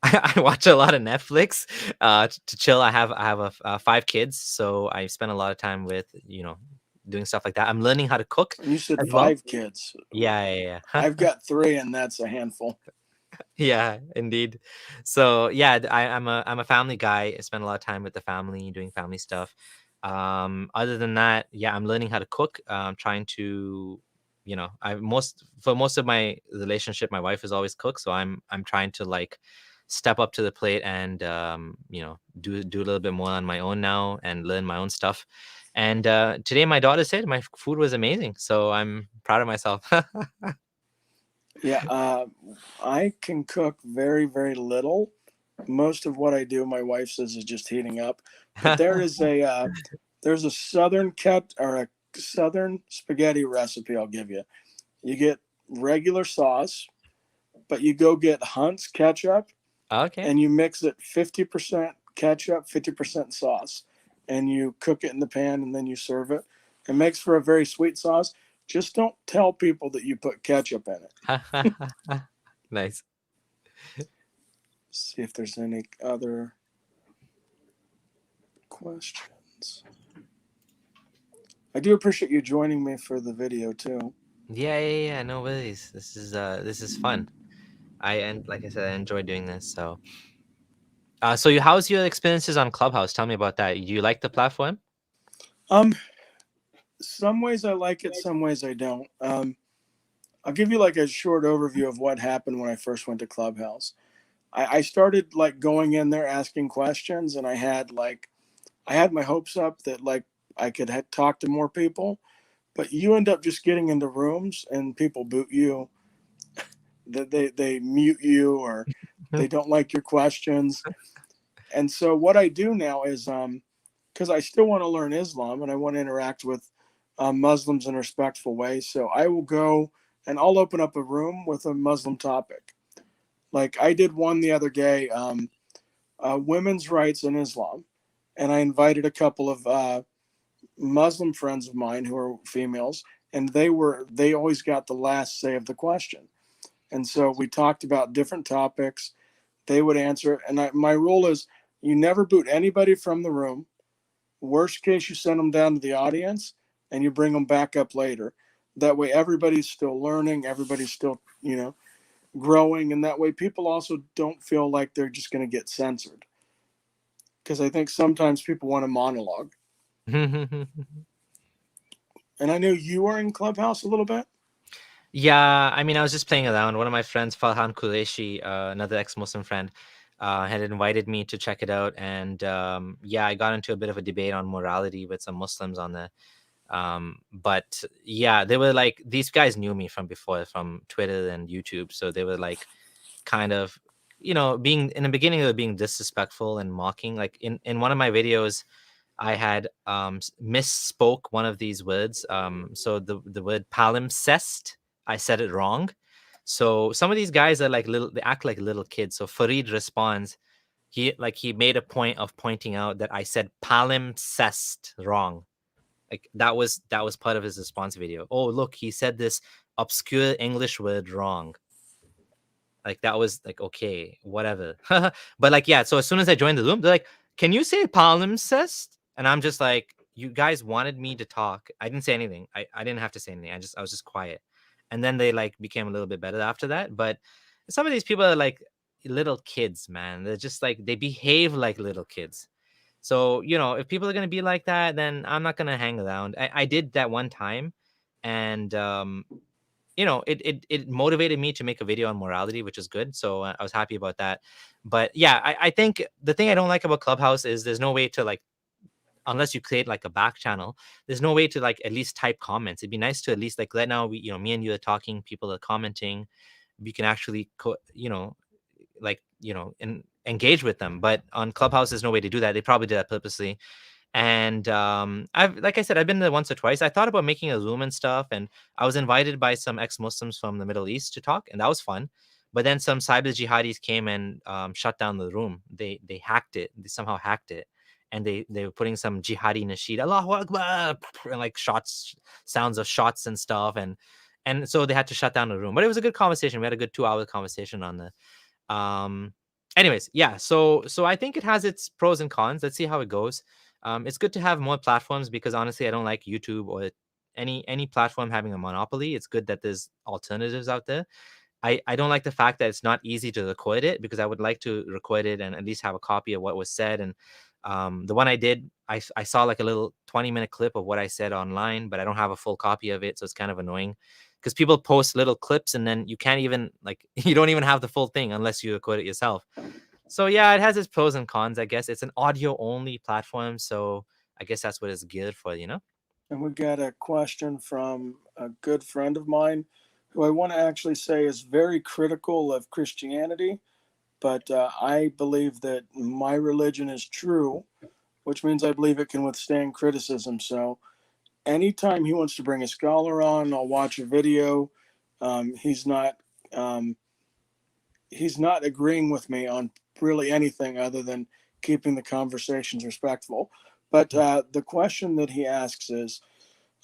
I watch a lot of Netflix to chill. I have 5 kids, so I spend a lot of time with, you know, doing stuff like that. I'm learning how to cook. You said 5 kids. Yeah. I've got 3, and that's a handful. Yeah, indeed. So yeah, I'm a family guy. I spend a lot of time with the family, doing family stuff. Other than that, yeah, I'm learning how to cook. Trying to, I most of my relationship, my wife has always cooked, so I'm trying to like step up to the plate and do a little bit more on my own now and learn my own stuff. And today my daughter said my food was amazing, so I'm proud of myself. Yeah, I can cook very, very little. Most of what I do, my wife says, is just heating up. But there's a southern spaghetti recipe I'll give you. You get regular sauce, but you go get Hunt's ketchup Okay. and you mix it 50% ketchup, 50% sauce, and you cook it in the pan and then you serve it. It makes for a very sweet sauce. Just don't tell people that you put ketchup in it. Nice. See if there's any other questions. I do appreciate you joining me for the video too. Yeah. No worries. This is fun. And like I said, I enjoy doing this. So how's your experiences on Clubhouse? Tell me about that. Do you like the platform? Um, some ways I like it, some ways I don't. I'll give you like a short overview of what happened when I first went to Clubhouse. I started like going in there asking questions, and I had my hopes up that like I could talk to more people, but you end up just getting into rooms and people boot you, that they mute you, or they don't like your questions. And so what I do now is because I still want to learn Islam and I want to interact with Muslims in a respectful way, so I will go and I'll open up a room with a Muslim topic. Like I did one the other day, women's rights in Islam, and I invited a couple of Muslim friends of mine who are females, and they always got the last say of the question. And so we talked about different topics. They would answer it, and my rule is you never boot anybody from the room. Worst case, you send them down to the audience, and you bring them back up later. That way, everybody's still learning. Everybody's still growing, and that way, people also don't feel like they're just going to get censored. Because I think sometimes people want a monologue. And I know you are in Clubhouse a little bit. Yeah, I mean, I was just playing around. One of my friends, Farhan Qureshi, another ex-Muslim friend, had invited me to check it out, and yeah, I got into a bit of a debate on morality with some Muslims on there. But yeah, they were like, these guys knew me from before, from Twitter and YouTube, so they were like, kind of, being in the beginning, they were being disrespectful and mocking. Like in one of my videos, I had misspoke one of these words. So the word palimpsest, I said it wrong. So some of these guys are like little, they act like little kids. So Farid responds, he made a point of pointing out that I said palimpsest wrong. Like that was part of his response video. Oh, look, he said this obscure English word wrong. Like that was like, okay, whatever. But like, yeah, so as soon as I joined the room, they're like, can you say palimpsest? And I'm just like, you guys wanted me to talk. I didn't say anything. I didn't have to say anything. I was just quiet. And then they like became a little bit better after that. But some of these people are like little kids, man. They're just like, they behave like little kids. So, if people are gonna be like that, then I'm not gonna hang around. I did that one time, and it motivated me to make a video on morality, which is good. So I was happy about that. But yeah, I think the thing I don't like about Clubhouse is there's no way to like, unless you create like a back channel, there's no way to like at least type comments. It'd be nice to at least like right now, me and you are talking, people are commenting, we can actually and engage with them. But on Clubhouse, there's no way to do that. They probably did that purposely. And I've, like I said, I've been there once or twice. I thought about making a Zoom and stuff, and I was invited by some ex-Muslims from the Middle East to talk, and that was fun. But then some cyber jihadis came and shut down the room. They hacked it. They somehow hacked it, and they were putting some jihadi nasheed, Allahu Akbar, and like shots, sounds of shots and stuff, and so they had to shut down the room. But it was a good conversation. We had a good 2-hour conversation on the anyways, yeah, so I think it has its pros and cons. Let's see how it goes. It's good to have more platforms because honestly, I don't like YouTube or any platform having a monopoly. It's good that there's alternatives out there. I don't like the fact that it's not easy to record it, because I would like to record it and at least have a copy of what was said. And the one I did, I saw like a little 20-minute clip of what I said online, but I don't have a full copy of it, so it's kind of annoying because people post little clips and then you can't even like you don't even have the full thing unless you record it yourself. So yeah, it has its pros and cons, I guess. It's an audio only platform, so I guess that's what it's geared for, you know? And we got a question from a good friend of mine who I want to actually say is very critical of Christianity, but I believe that my religion is true, which means I believe it can withstand criticism. So anytime he wants to bring a scholar on, I'll watch a video. He's not agreeing with me on really anything other than keeping the conversations respectful. But the question that he asks is,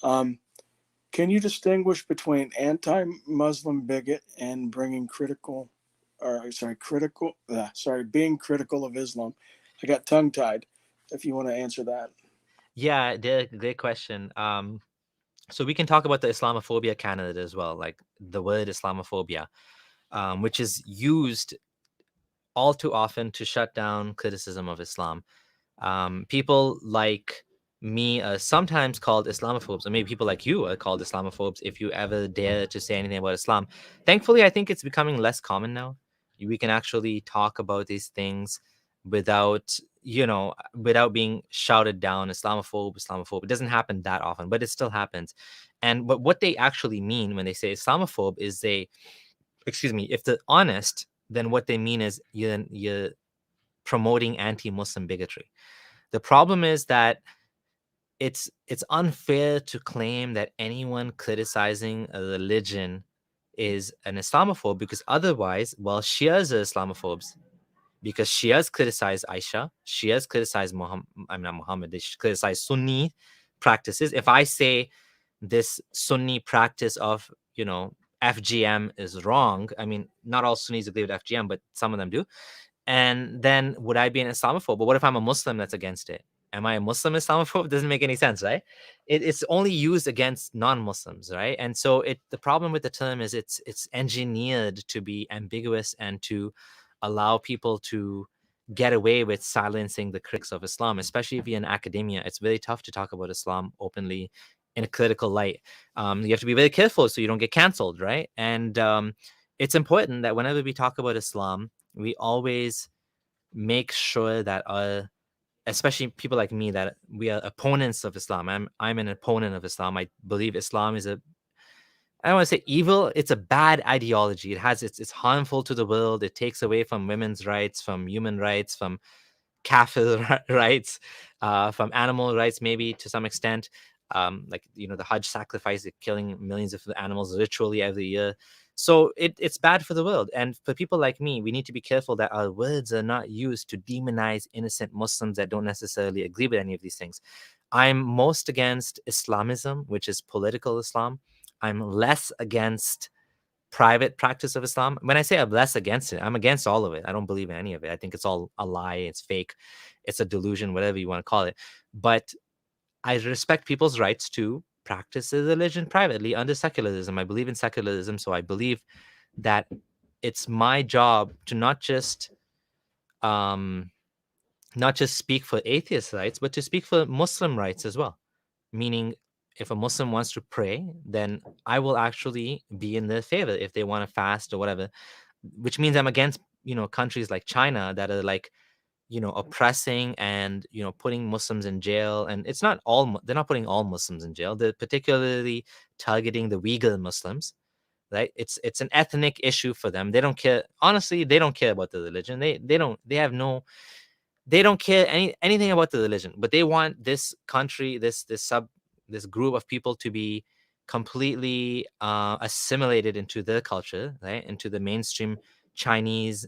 can you distinguish between anti-Muslim bigot and being critical of Islam? I got tongue-tied. If you want to answer that. Yeah, great question. So we can talk about the Islamophobia candidate as well, like the word Islamophobia, which is used all too often to shut down criticism of Islam. People like me are sometimes called Islamophobes, or maybe people like you are called Islamophobes if you ever dare to say anything about Islam. Thankfully, I think it's becoming less common now. We can actually talk about these things without, without being shouted down, Islamophobe, Islamophobe. It doesn't happen that often, but it still happens. But what they actually mean when they say Islamophobe is if they're honest, then what they mean is you're promoting anti-Muslim bigotry. The problem is that it's unfair to claim that anyone criticizing a religion is an Islamophobe, because otherwise, well, Shias are Islamophobes, because Shias criticize Aisha, Shias criticize Muhammad, I'm not Muhammad, they criticize Sunni practices. If I say this Sunni practice of, FGM is wrong, I mean, not all Sunnis agree with FGM, but some of them do. And then would I be an Islamophobe? But what if I'm a Muslim that's against it? Am I a Muslim Islamophobe? It doesn't make any sense, right? It's only used against non-Muslims, right? And so the problem with the term is it's engineered to be ambiguous and to allow people to get away with silencing the critics of Islam, especially if you're in academia. It's very tough to talk about Islam openly in a critical light. You have to be very careful so you don't get canceled, right? And it's important that whenever we talk about Islam, we always make sure that especially people like me, that we are opponents of Islam. I'm an opponent of Islam. I believe Islam is I don't want to say evil. It's a bad ideology. It's harmful to the world. It takes away from women's rights, from human rights, from kafir rights, from animal rights, maybe to some extent. Like the Hajj sacrifice, killing millions of animals ritually every year. So it's bad for the world. And for people like me, we need to be careful that our words are not used to demonize innocent Muslims that don't necessarily agree with any of these things. I'm most against Islamism, which is political Islam. I'm less against private practice of Islam. When I say I'm less against it, I'm against all of it. I don't believe in any of it. I think it's all a lie. It's fake. It's a delusion, whatever you want to call it. But I respect people's rights to practice their religion privately under secularism. I believe in secularism, so I believe that it's my job to not just speak for atheist rights, but to speak for Muslim rights as well. Meaning, if a Muslim wants to pray, then I will actually be in their favor if they want to fast or whatever. Which means I'm against countries like China that are like oppressing and putting Muslims in jail. And it's not all, they're not putting all Muslims in jail. They're particularly targeting the Uyghur Muslims, right? It's an ethnic issue for them. They don't care. Honestly, they don't care about the religion. They don't care anything about the religion, but they want this country, this group of people to be completely assimilated into their culture, right? Into the mainstream Chinese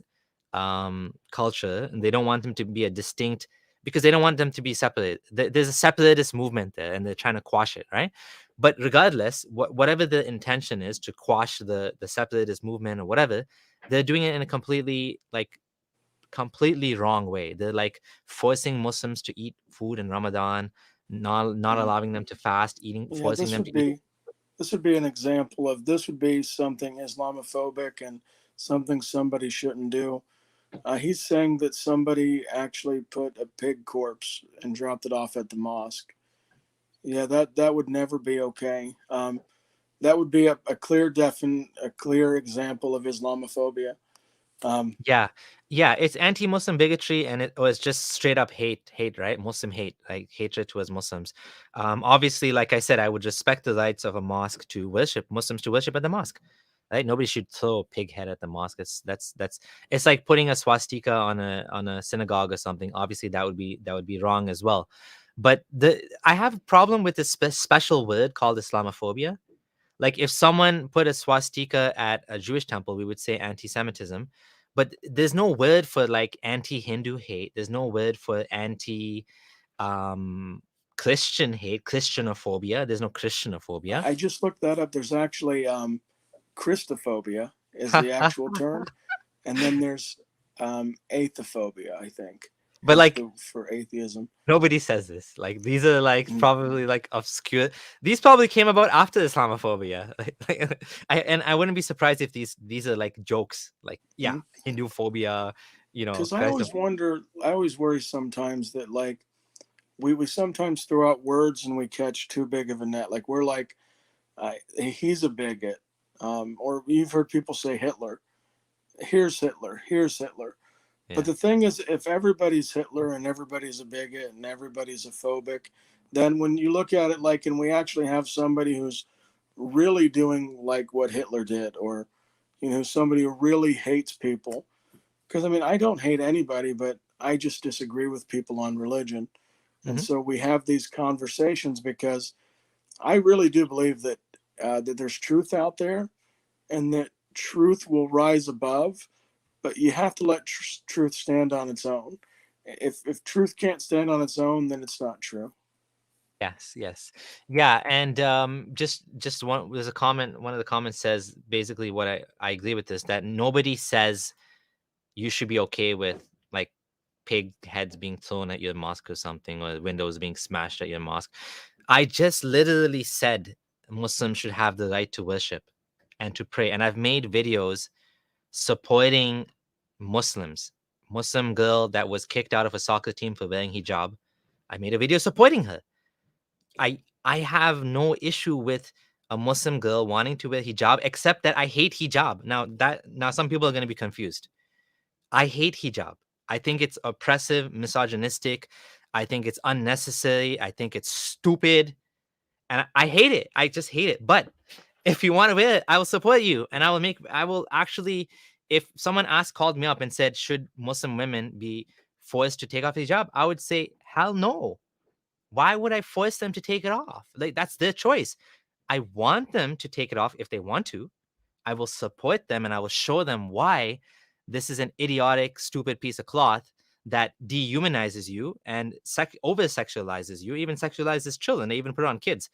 culture. And they don't want them to be a distinct, because they don't want them to be separate. There's a separatist movement there and they're trying to quash it, right? But regardless, whatever the intention is to quash the separatist movement or whatever, they're doing it in a completely wrong way. They're like forcing Muslims to eat food in Ramadan, not allowing them to fast, forcing them to eat. this would be an example of this would be something Islamophobic and something somebody shouldn't do. He's saying that somebody actually put a pig corpse and dropped it off at the mosque. Yeah, that would never be okay. That would be a clear a clear example of Islamophobia. Um, Yeah, yeah, it's anti-Muslim bigotry, and it was just straight up hate, right? Muslim hate, like hatred towards Muslims. Obviously, like I said, I would respect the rights of a mosque to worship Muslims to worship at the mosque. Right? Nobody should throw a pig head at the mosque. That's it's like putting a swastika on a synagogue or something. Obviously, that would be wrong as well. But I have a problem with this special word called Islamophobia. Like if someone put a swastika at a Jewish temple, we would say anti-Semitism. But there's no word for like anti-Hindu hate. There's no word for anti um Christian hate, Christianophobia. There's no Christianophobia. I just looked that up. There's actually Christophobia is the actual term, and then there's atheophobia, I think, But is like the for atheism. nobody says this. Like these are like Mm, probably like obscure. These probably came about after Islamophobia. I wouldn't be surprised if these are like jokes. Like yeah, mm. Hindu phobia, Because I Christ. always wonder, I always worry sometimes that like we sometimes throw out words and we catch too big of a net. Like we're like, he's a bigot, or you've heard people say Hitler. Here's Hitler. Here's Hitler. But Yeah. the thing is, if everybody's Hitler and everybody's a bigot and everybody's a phobic, then when you look at it like, and we actually have somebody who's really doing like what Hitler did, or somebody who really hates people. Because I mean, I don't hate anybody, but I just disagree with people on religion. And Hmm. so we have these conversations because I really do believe that that there's truth out there, and that truth will rise above. But you have to let truth stand on its own. If truth can't stand on its own, then it's not true. Yes, yes. Yeah, and just one there's a comment, one of the comments says basically what I agree with this, that nobody says you should be okay with like pig heads being thrown at your mosque or something, or windows being smashed at your mosque. I just literally said Muslims should have the right to worship and to pray. And I've made videos supporting Muslims. Muslim girl that was kicked out of a soccer team for wearing hijab. I made a video supporting her. I have no issue with a Muslim girl wanting to wear hijab, except that I hate hijab. Now some people are going to be confused. I hate hijab. I think it's oppressive, misogynistic. I think it's unnecessary. I think it's stupid. And I hate it. I just hate it. But if you want to wear it, I will support you. And I will actually, if someone called me up and said, should Muslim women be forced to take off hijab? I would say, hell no. Why would I force them to take it off? Like, that's their choice. I want them to take it off if they want to. I will support them and I will show them why this is an idiotic, stupid piece of cloth that dehumanizes you and over sexualizes you, even sexualizes children. They even put it on kids.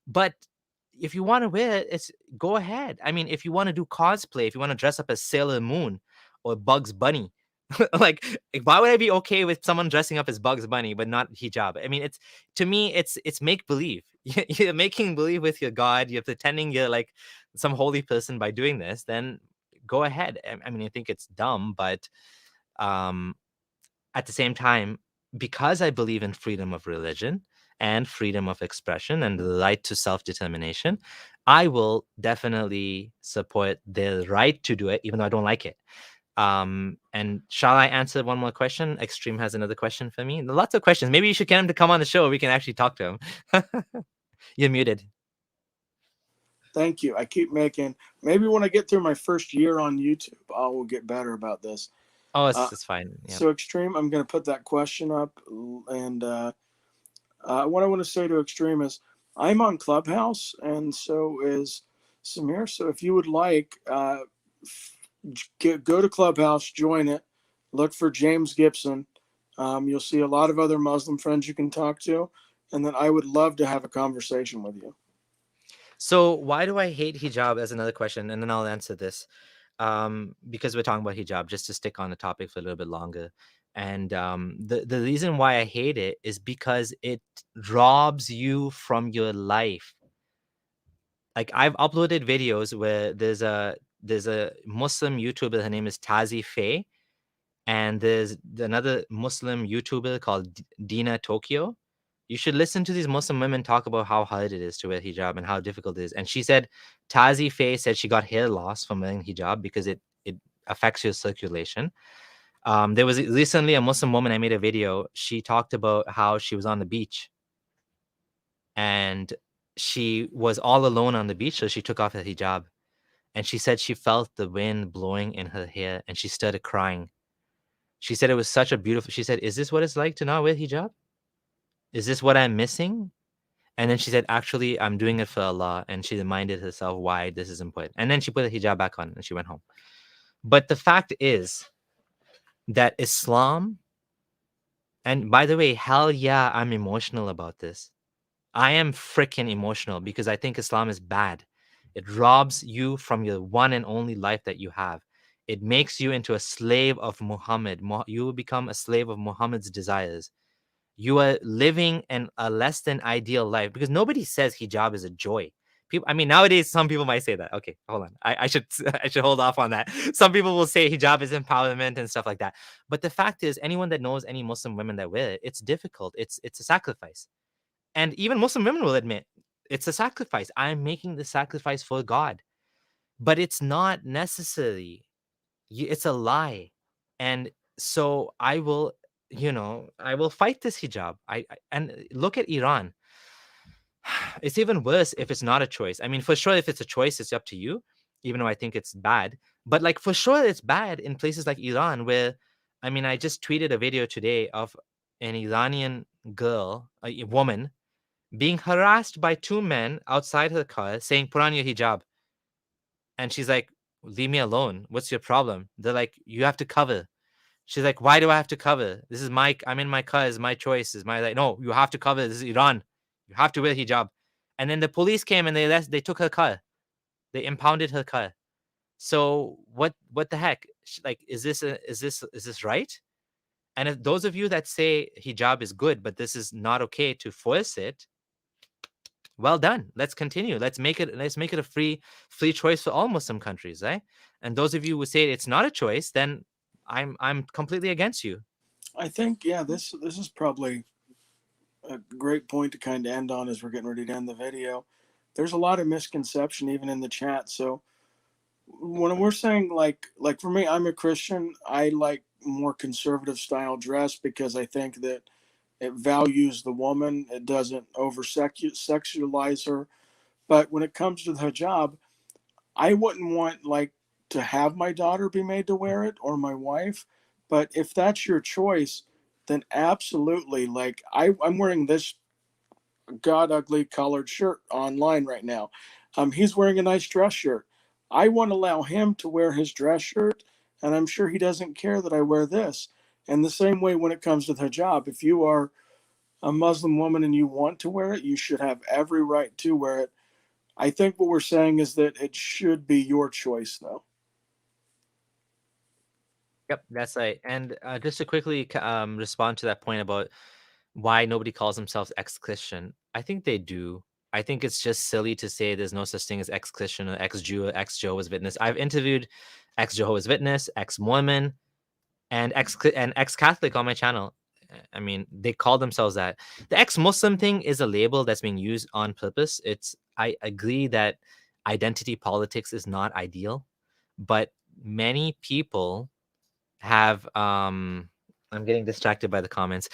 But if you want to wear it, go ahead. I mean, if you want to do cosplay, if you want to dress up as Sailor Moon or Bugs Bunny, like why would I be okay with someone dressing up as Bugs Bunny but not hijab? I mean, it's to me, it's make believe. You're making believe with your God. You're pretending you're like some holy person by doing this. Then go ahead. I mean, I think it's dumb, but um, at the same time, because I believe in freedom of religion and freedom of expression and the right to self-determination, I will definitely support their right to do it, even though I don't like it. And shall I answer one more question? Extreme has another question for me. Lots of questions. Maybe you should get him to come on the show. We can actually talk to him. You're muted. Thank you. I keep making. Maybe when I get through my first year on YouTube, I will get better about this. Oh, Uh, it's fine. Yeah. so Extreme, I'm going to put that question up, and what I want to say to Extreme is, I'm on Clubhouse, and so is Samir. So if you would like, go to Clubhouse, join it, look for James Gibson. You'll see a lot of other Muslim friends you can talk to, and then I would love to have a conversation with you. So why do I hate hijab? As another question, and then I'll answer this. Because we're talking about hijab, just to stick on the topic for a little bit longer. And the reason why I hate it is because it robs you from your life. like I've uploaded videos where there's a Muslim YouTuber, her name is Tazi Faye, and there's another Muslim YouTuber called Dina Tokyo. You should listen to these Muslim women talk about how hard it is to wear hijab and how difficult it is. And she said, Tazi Faye said she got hair loss from wearing hijab because it affects your circulation. There was recently a Muslim woman, I made a video. She talked about how she was on the beach and she was all alone on the beach, so she took off her hijab. And she said she felt the wind blowing in her hair and she started crying. She said it was such a beautiful, she said, is this what it's like to not wear hijab? Is this what I'm missing? And then she said, actually, I'm doing it for Allah. And she reminded herself why this is important. And then she put the hijab back on and she went home. But the fact is that Islam, and by the way, hell yeah, I'm emotional about this. I am freaking emotional because I think Islam is bad. It robs you from your one and only life that you have. It makes you into a slave of Muhammad. You will become a slave of Muhammad's desires. You are living a less than ideal life because nobody says hijab is a joy. People, I mean, nowadays some people might say that. Okay, hold on. I should I should hold off on that. Some people will say hijab is empowerment and stuff like that. But the fact is, anyone that knows any Muslim women that wear it, it's difficult. It's a sacrifice. And even Muslim women will admit it's a sacrifice. I'm making the sacrifice for God. But it's not necessary. It's a lie. And so I will, I will fight this hijab. And look at Iran. It's even worse if it's not a choice. I mean, for sure, if it's a choice, it's up to you, even though I think it's bad. But like for sure, it's bad in places like Iran, where, I mean, I just tweeted a video today of an Iranian girl, a woman, being harassed by two men outside her car saying, put on your hijab. And she's like, leave me alone. What's your problem? They're like, you have to cover. She's like, why do I have to cover? This is I'm in my car. It's my choice. It's my, like, no, you have to cover. This is Iran. You have to wear hijab. And then the police came and they took her car. They impounded her car. So what the heck? Like, is this right? And if those of you that say hijab is good, but this is not okay to force it, well done. Let's continue. Let's make it a free choice for all Muslim countries, right? And those of you who say it's not a choice, then I'm completely against you. I think, yeah, this is probably a great point to kind of end on as we're getting ready to end the video. There's a lot of misconception even in the chat. So when we're saying like for me, I'm a Christian. I like more conservative style dress because I think that it values the woman. It doesn't over sexualize her. But when it comes to the hijab, I wouldn't want like to have my daughter be made to wear it or my wife. But if that's your choice, then absolutely. Like I'm wearing this god ugly colored shirt online right now. He's wearing a nice dress shirt. I want to allow him to wear his dress shirt, and I'm sure he doesn't care that I wear this. And the same way when it comes to the hijab, if you are a Muslim woman and you want to wear it, you should have every right to wear it. I think what we're saying is that it should be your choice, though. Yep, that's right. And just to quickly respond to that point about why nobody calls themselves ex-Christian, I think they do. I think it's just silly to say there's no such thing as ex-Christian or ex-Jew or ex-Jehovah's Witness. I've interviewed ex-Jehovah's Witness, ex-Mormon, and ex-Catholic on my channel. I mean, they call themselves that. The ex-Muslim thing is a label that's being used on purpose. I agree that identity politics is not ideal, but many people have I'm getting distracted by the comments.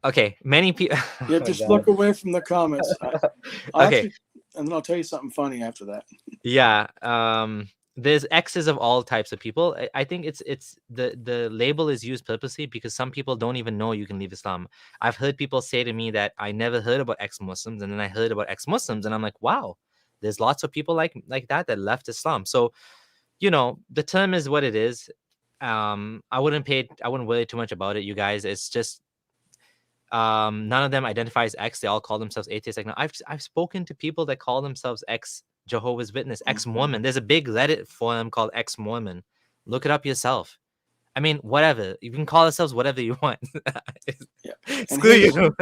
Okay, many people. Yeah, just look away from the comments. Okay. And then I'll tell you something funny after that. Yeah. There's X's of all types of people. I think it's the label is used purposely because some people don't even know you can leave Islam. I've heard people say to me that I never heard about ex-Muslims, and then I heard about ex-Muslims, and I'm like, wow, there's lots of people like that left Islam. So, the term is what it is. I wouldn't worry too much about it, you guys. It's just none of them identify as X. They all call themselves atheists. Like, now I've spoken to people that call themselves ex-Jehovah's Witness, ex-Mormon. There's a big Reddit forum called ex-Mormon. Look it up yourself. I mean, whatever. You can call yourselves whatever you want. Yeah. Screw you.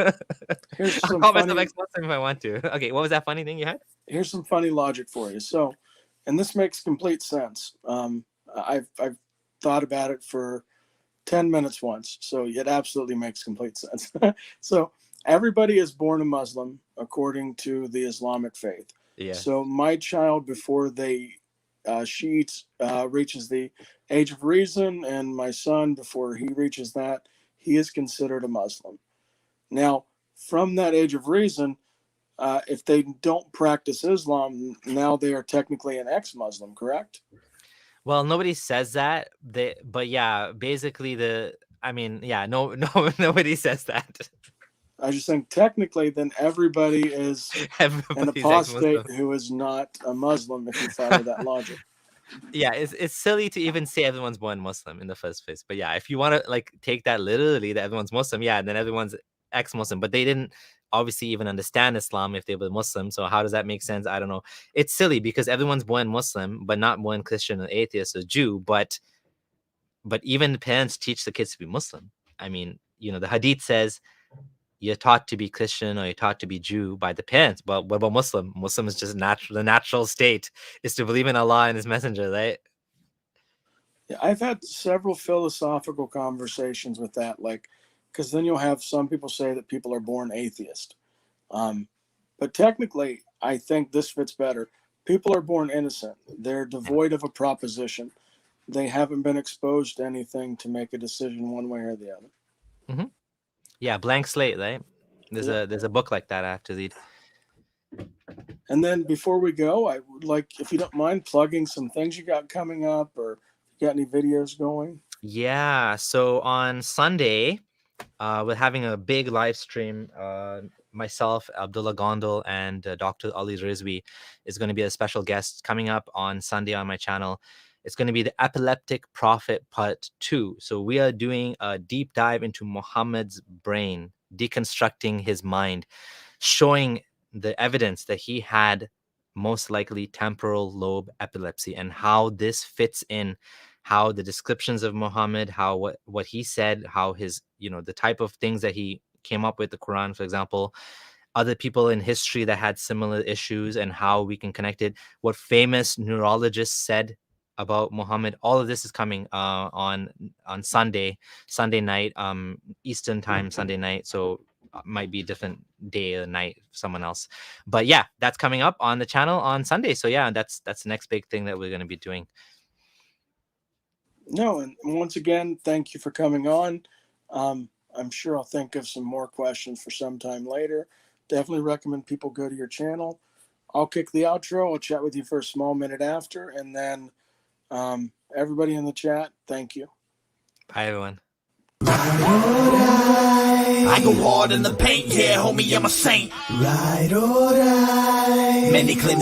Here's I'll some call myself funny. ex-Muslim if I want to. Okay, what was that funny thing you had? Here's some funny logic for you. So, and this makes complete sense. I've thought about it for 10 minutes once, so it absolutely makes complete sense. So everybody is born a Muslim according to the Islamic faith. Yeah. So my child, before she reaches the age of reason, and my son, before he reaches that, he is considered a Muslim. Now, from that age of reason, if they don't practice Islam, now they are technically an ex-Muslim, correct? Well, nobody says that. But yeah, basically nobody says that. I just think technically, then everybody is an Everybody's apostate ex-Muslim. who is not a Muslim, if you follow that logic. Yeah, it's silly to even say everyone's born Muslim in the first place. But yeah, if you want to like take that literally, that everyone's Muslim, yeah, then everyone's ex-Muslim. But they didn't obviously even understand Islam if they were Muslim. So how does that make sense? I don't know. It's silly because everyone's born Muslim, but not born Christian or atheist or Jew. But even the parents teach the kids to be Muslim. I mean, the hadith says you're taught to be Christian or you're taught to be Jew by the parents. But what about Muslim? Muslim is just natural. The natural state is to believe in Allah and His Messenger, right? Yeah, I've had several philosophical conversations with that, because then you'll have some people say that people are born atheist. But technically, I think this fits better. People are born innocent. They're devoid of a proposition. They haven't been exposed to anything to make a decision one way or the other. Mm-hmm. Yeah, blank slate, right? There's a book like that I have to read. And then before we go, I would like, if you don't mind, plugging some things you got coming up, or you got any videos going? Yeah, so on Sunday, we're having a big live stream. Myself, Abdullah Gondal, and Dr. Ali Rizvi is going to be a special guest coming up on Sunday on my channel. It's going to be the Epileptic Prophet Part 2. So we are doing a deep dive into Muhammad's brain, deconstructing his mind, showing the evidence that he had most likely temporal lobe epilepsy and how this fits in, how the descriptions of Muhammad, how what he said, how his, the type of things that he came up with, the Quran, for example, other people in history that had similar issues and how we can connect it, what famous neurologists said about Muhammad. All of this is coming on Sunday night, Eastern time, Sunday night. So might be a different day or night for someone else. But yeah, that's coming up on the channel on Sunday. So yeah, that's the next big thing that we're going to be doing. No, and once again, thank you for coming on. I'm sure I'll think of some more questions for some time later. Definitely recommend people go to your channel. I'll kick the outro. I'll chat with you for a small minute after. And then everybody in the chat, thank you. Bye, everyone. I go hard in the paint, yeah, homie, I'm a saint. Right or right. Many claim that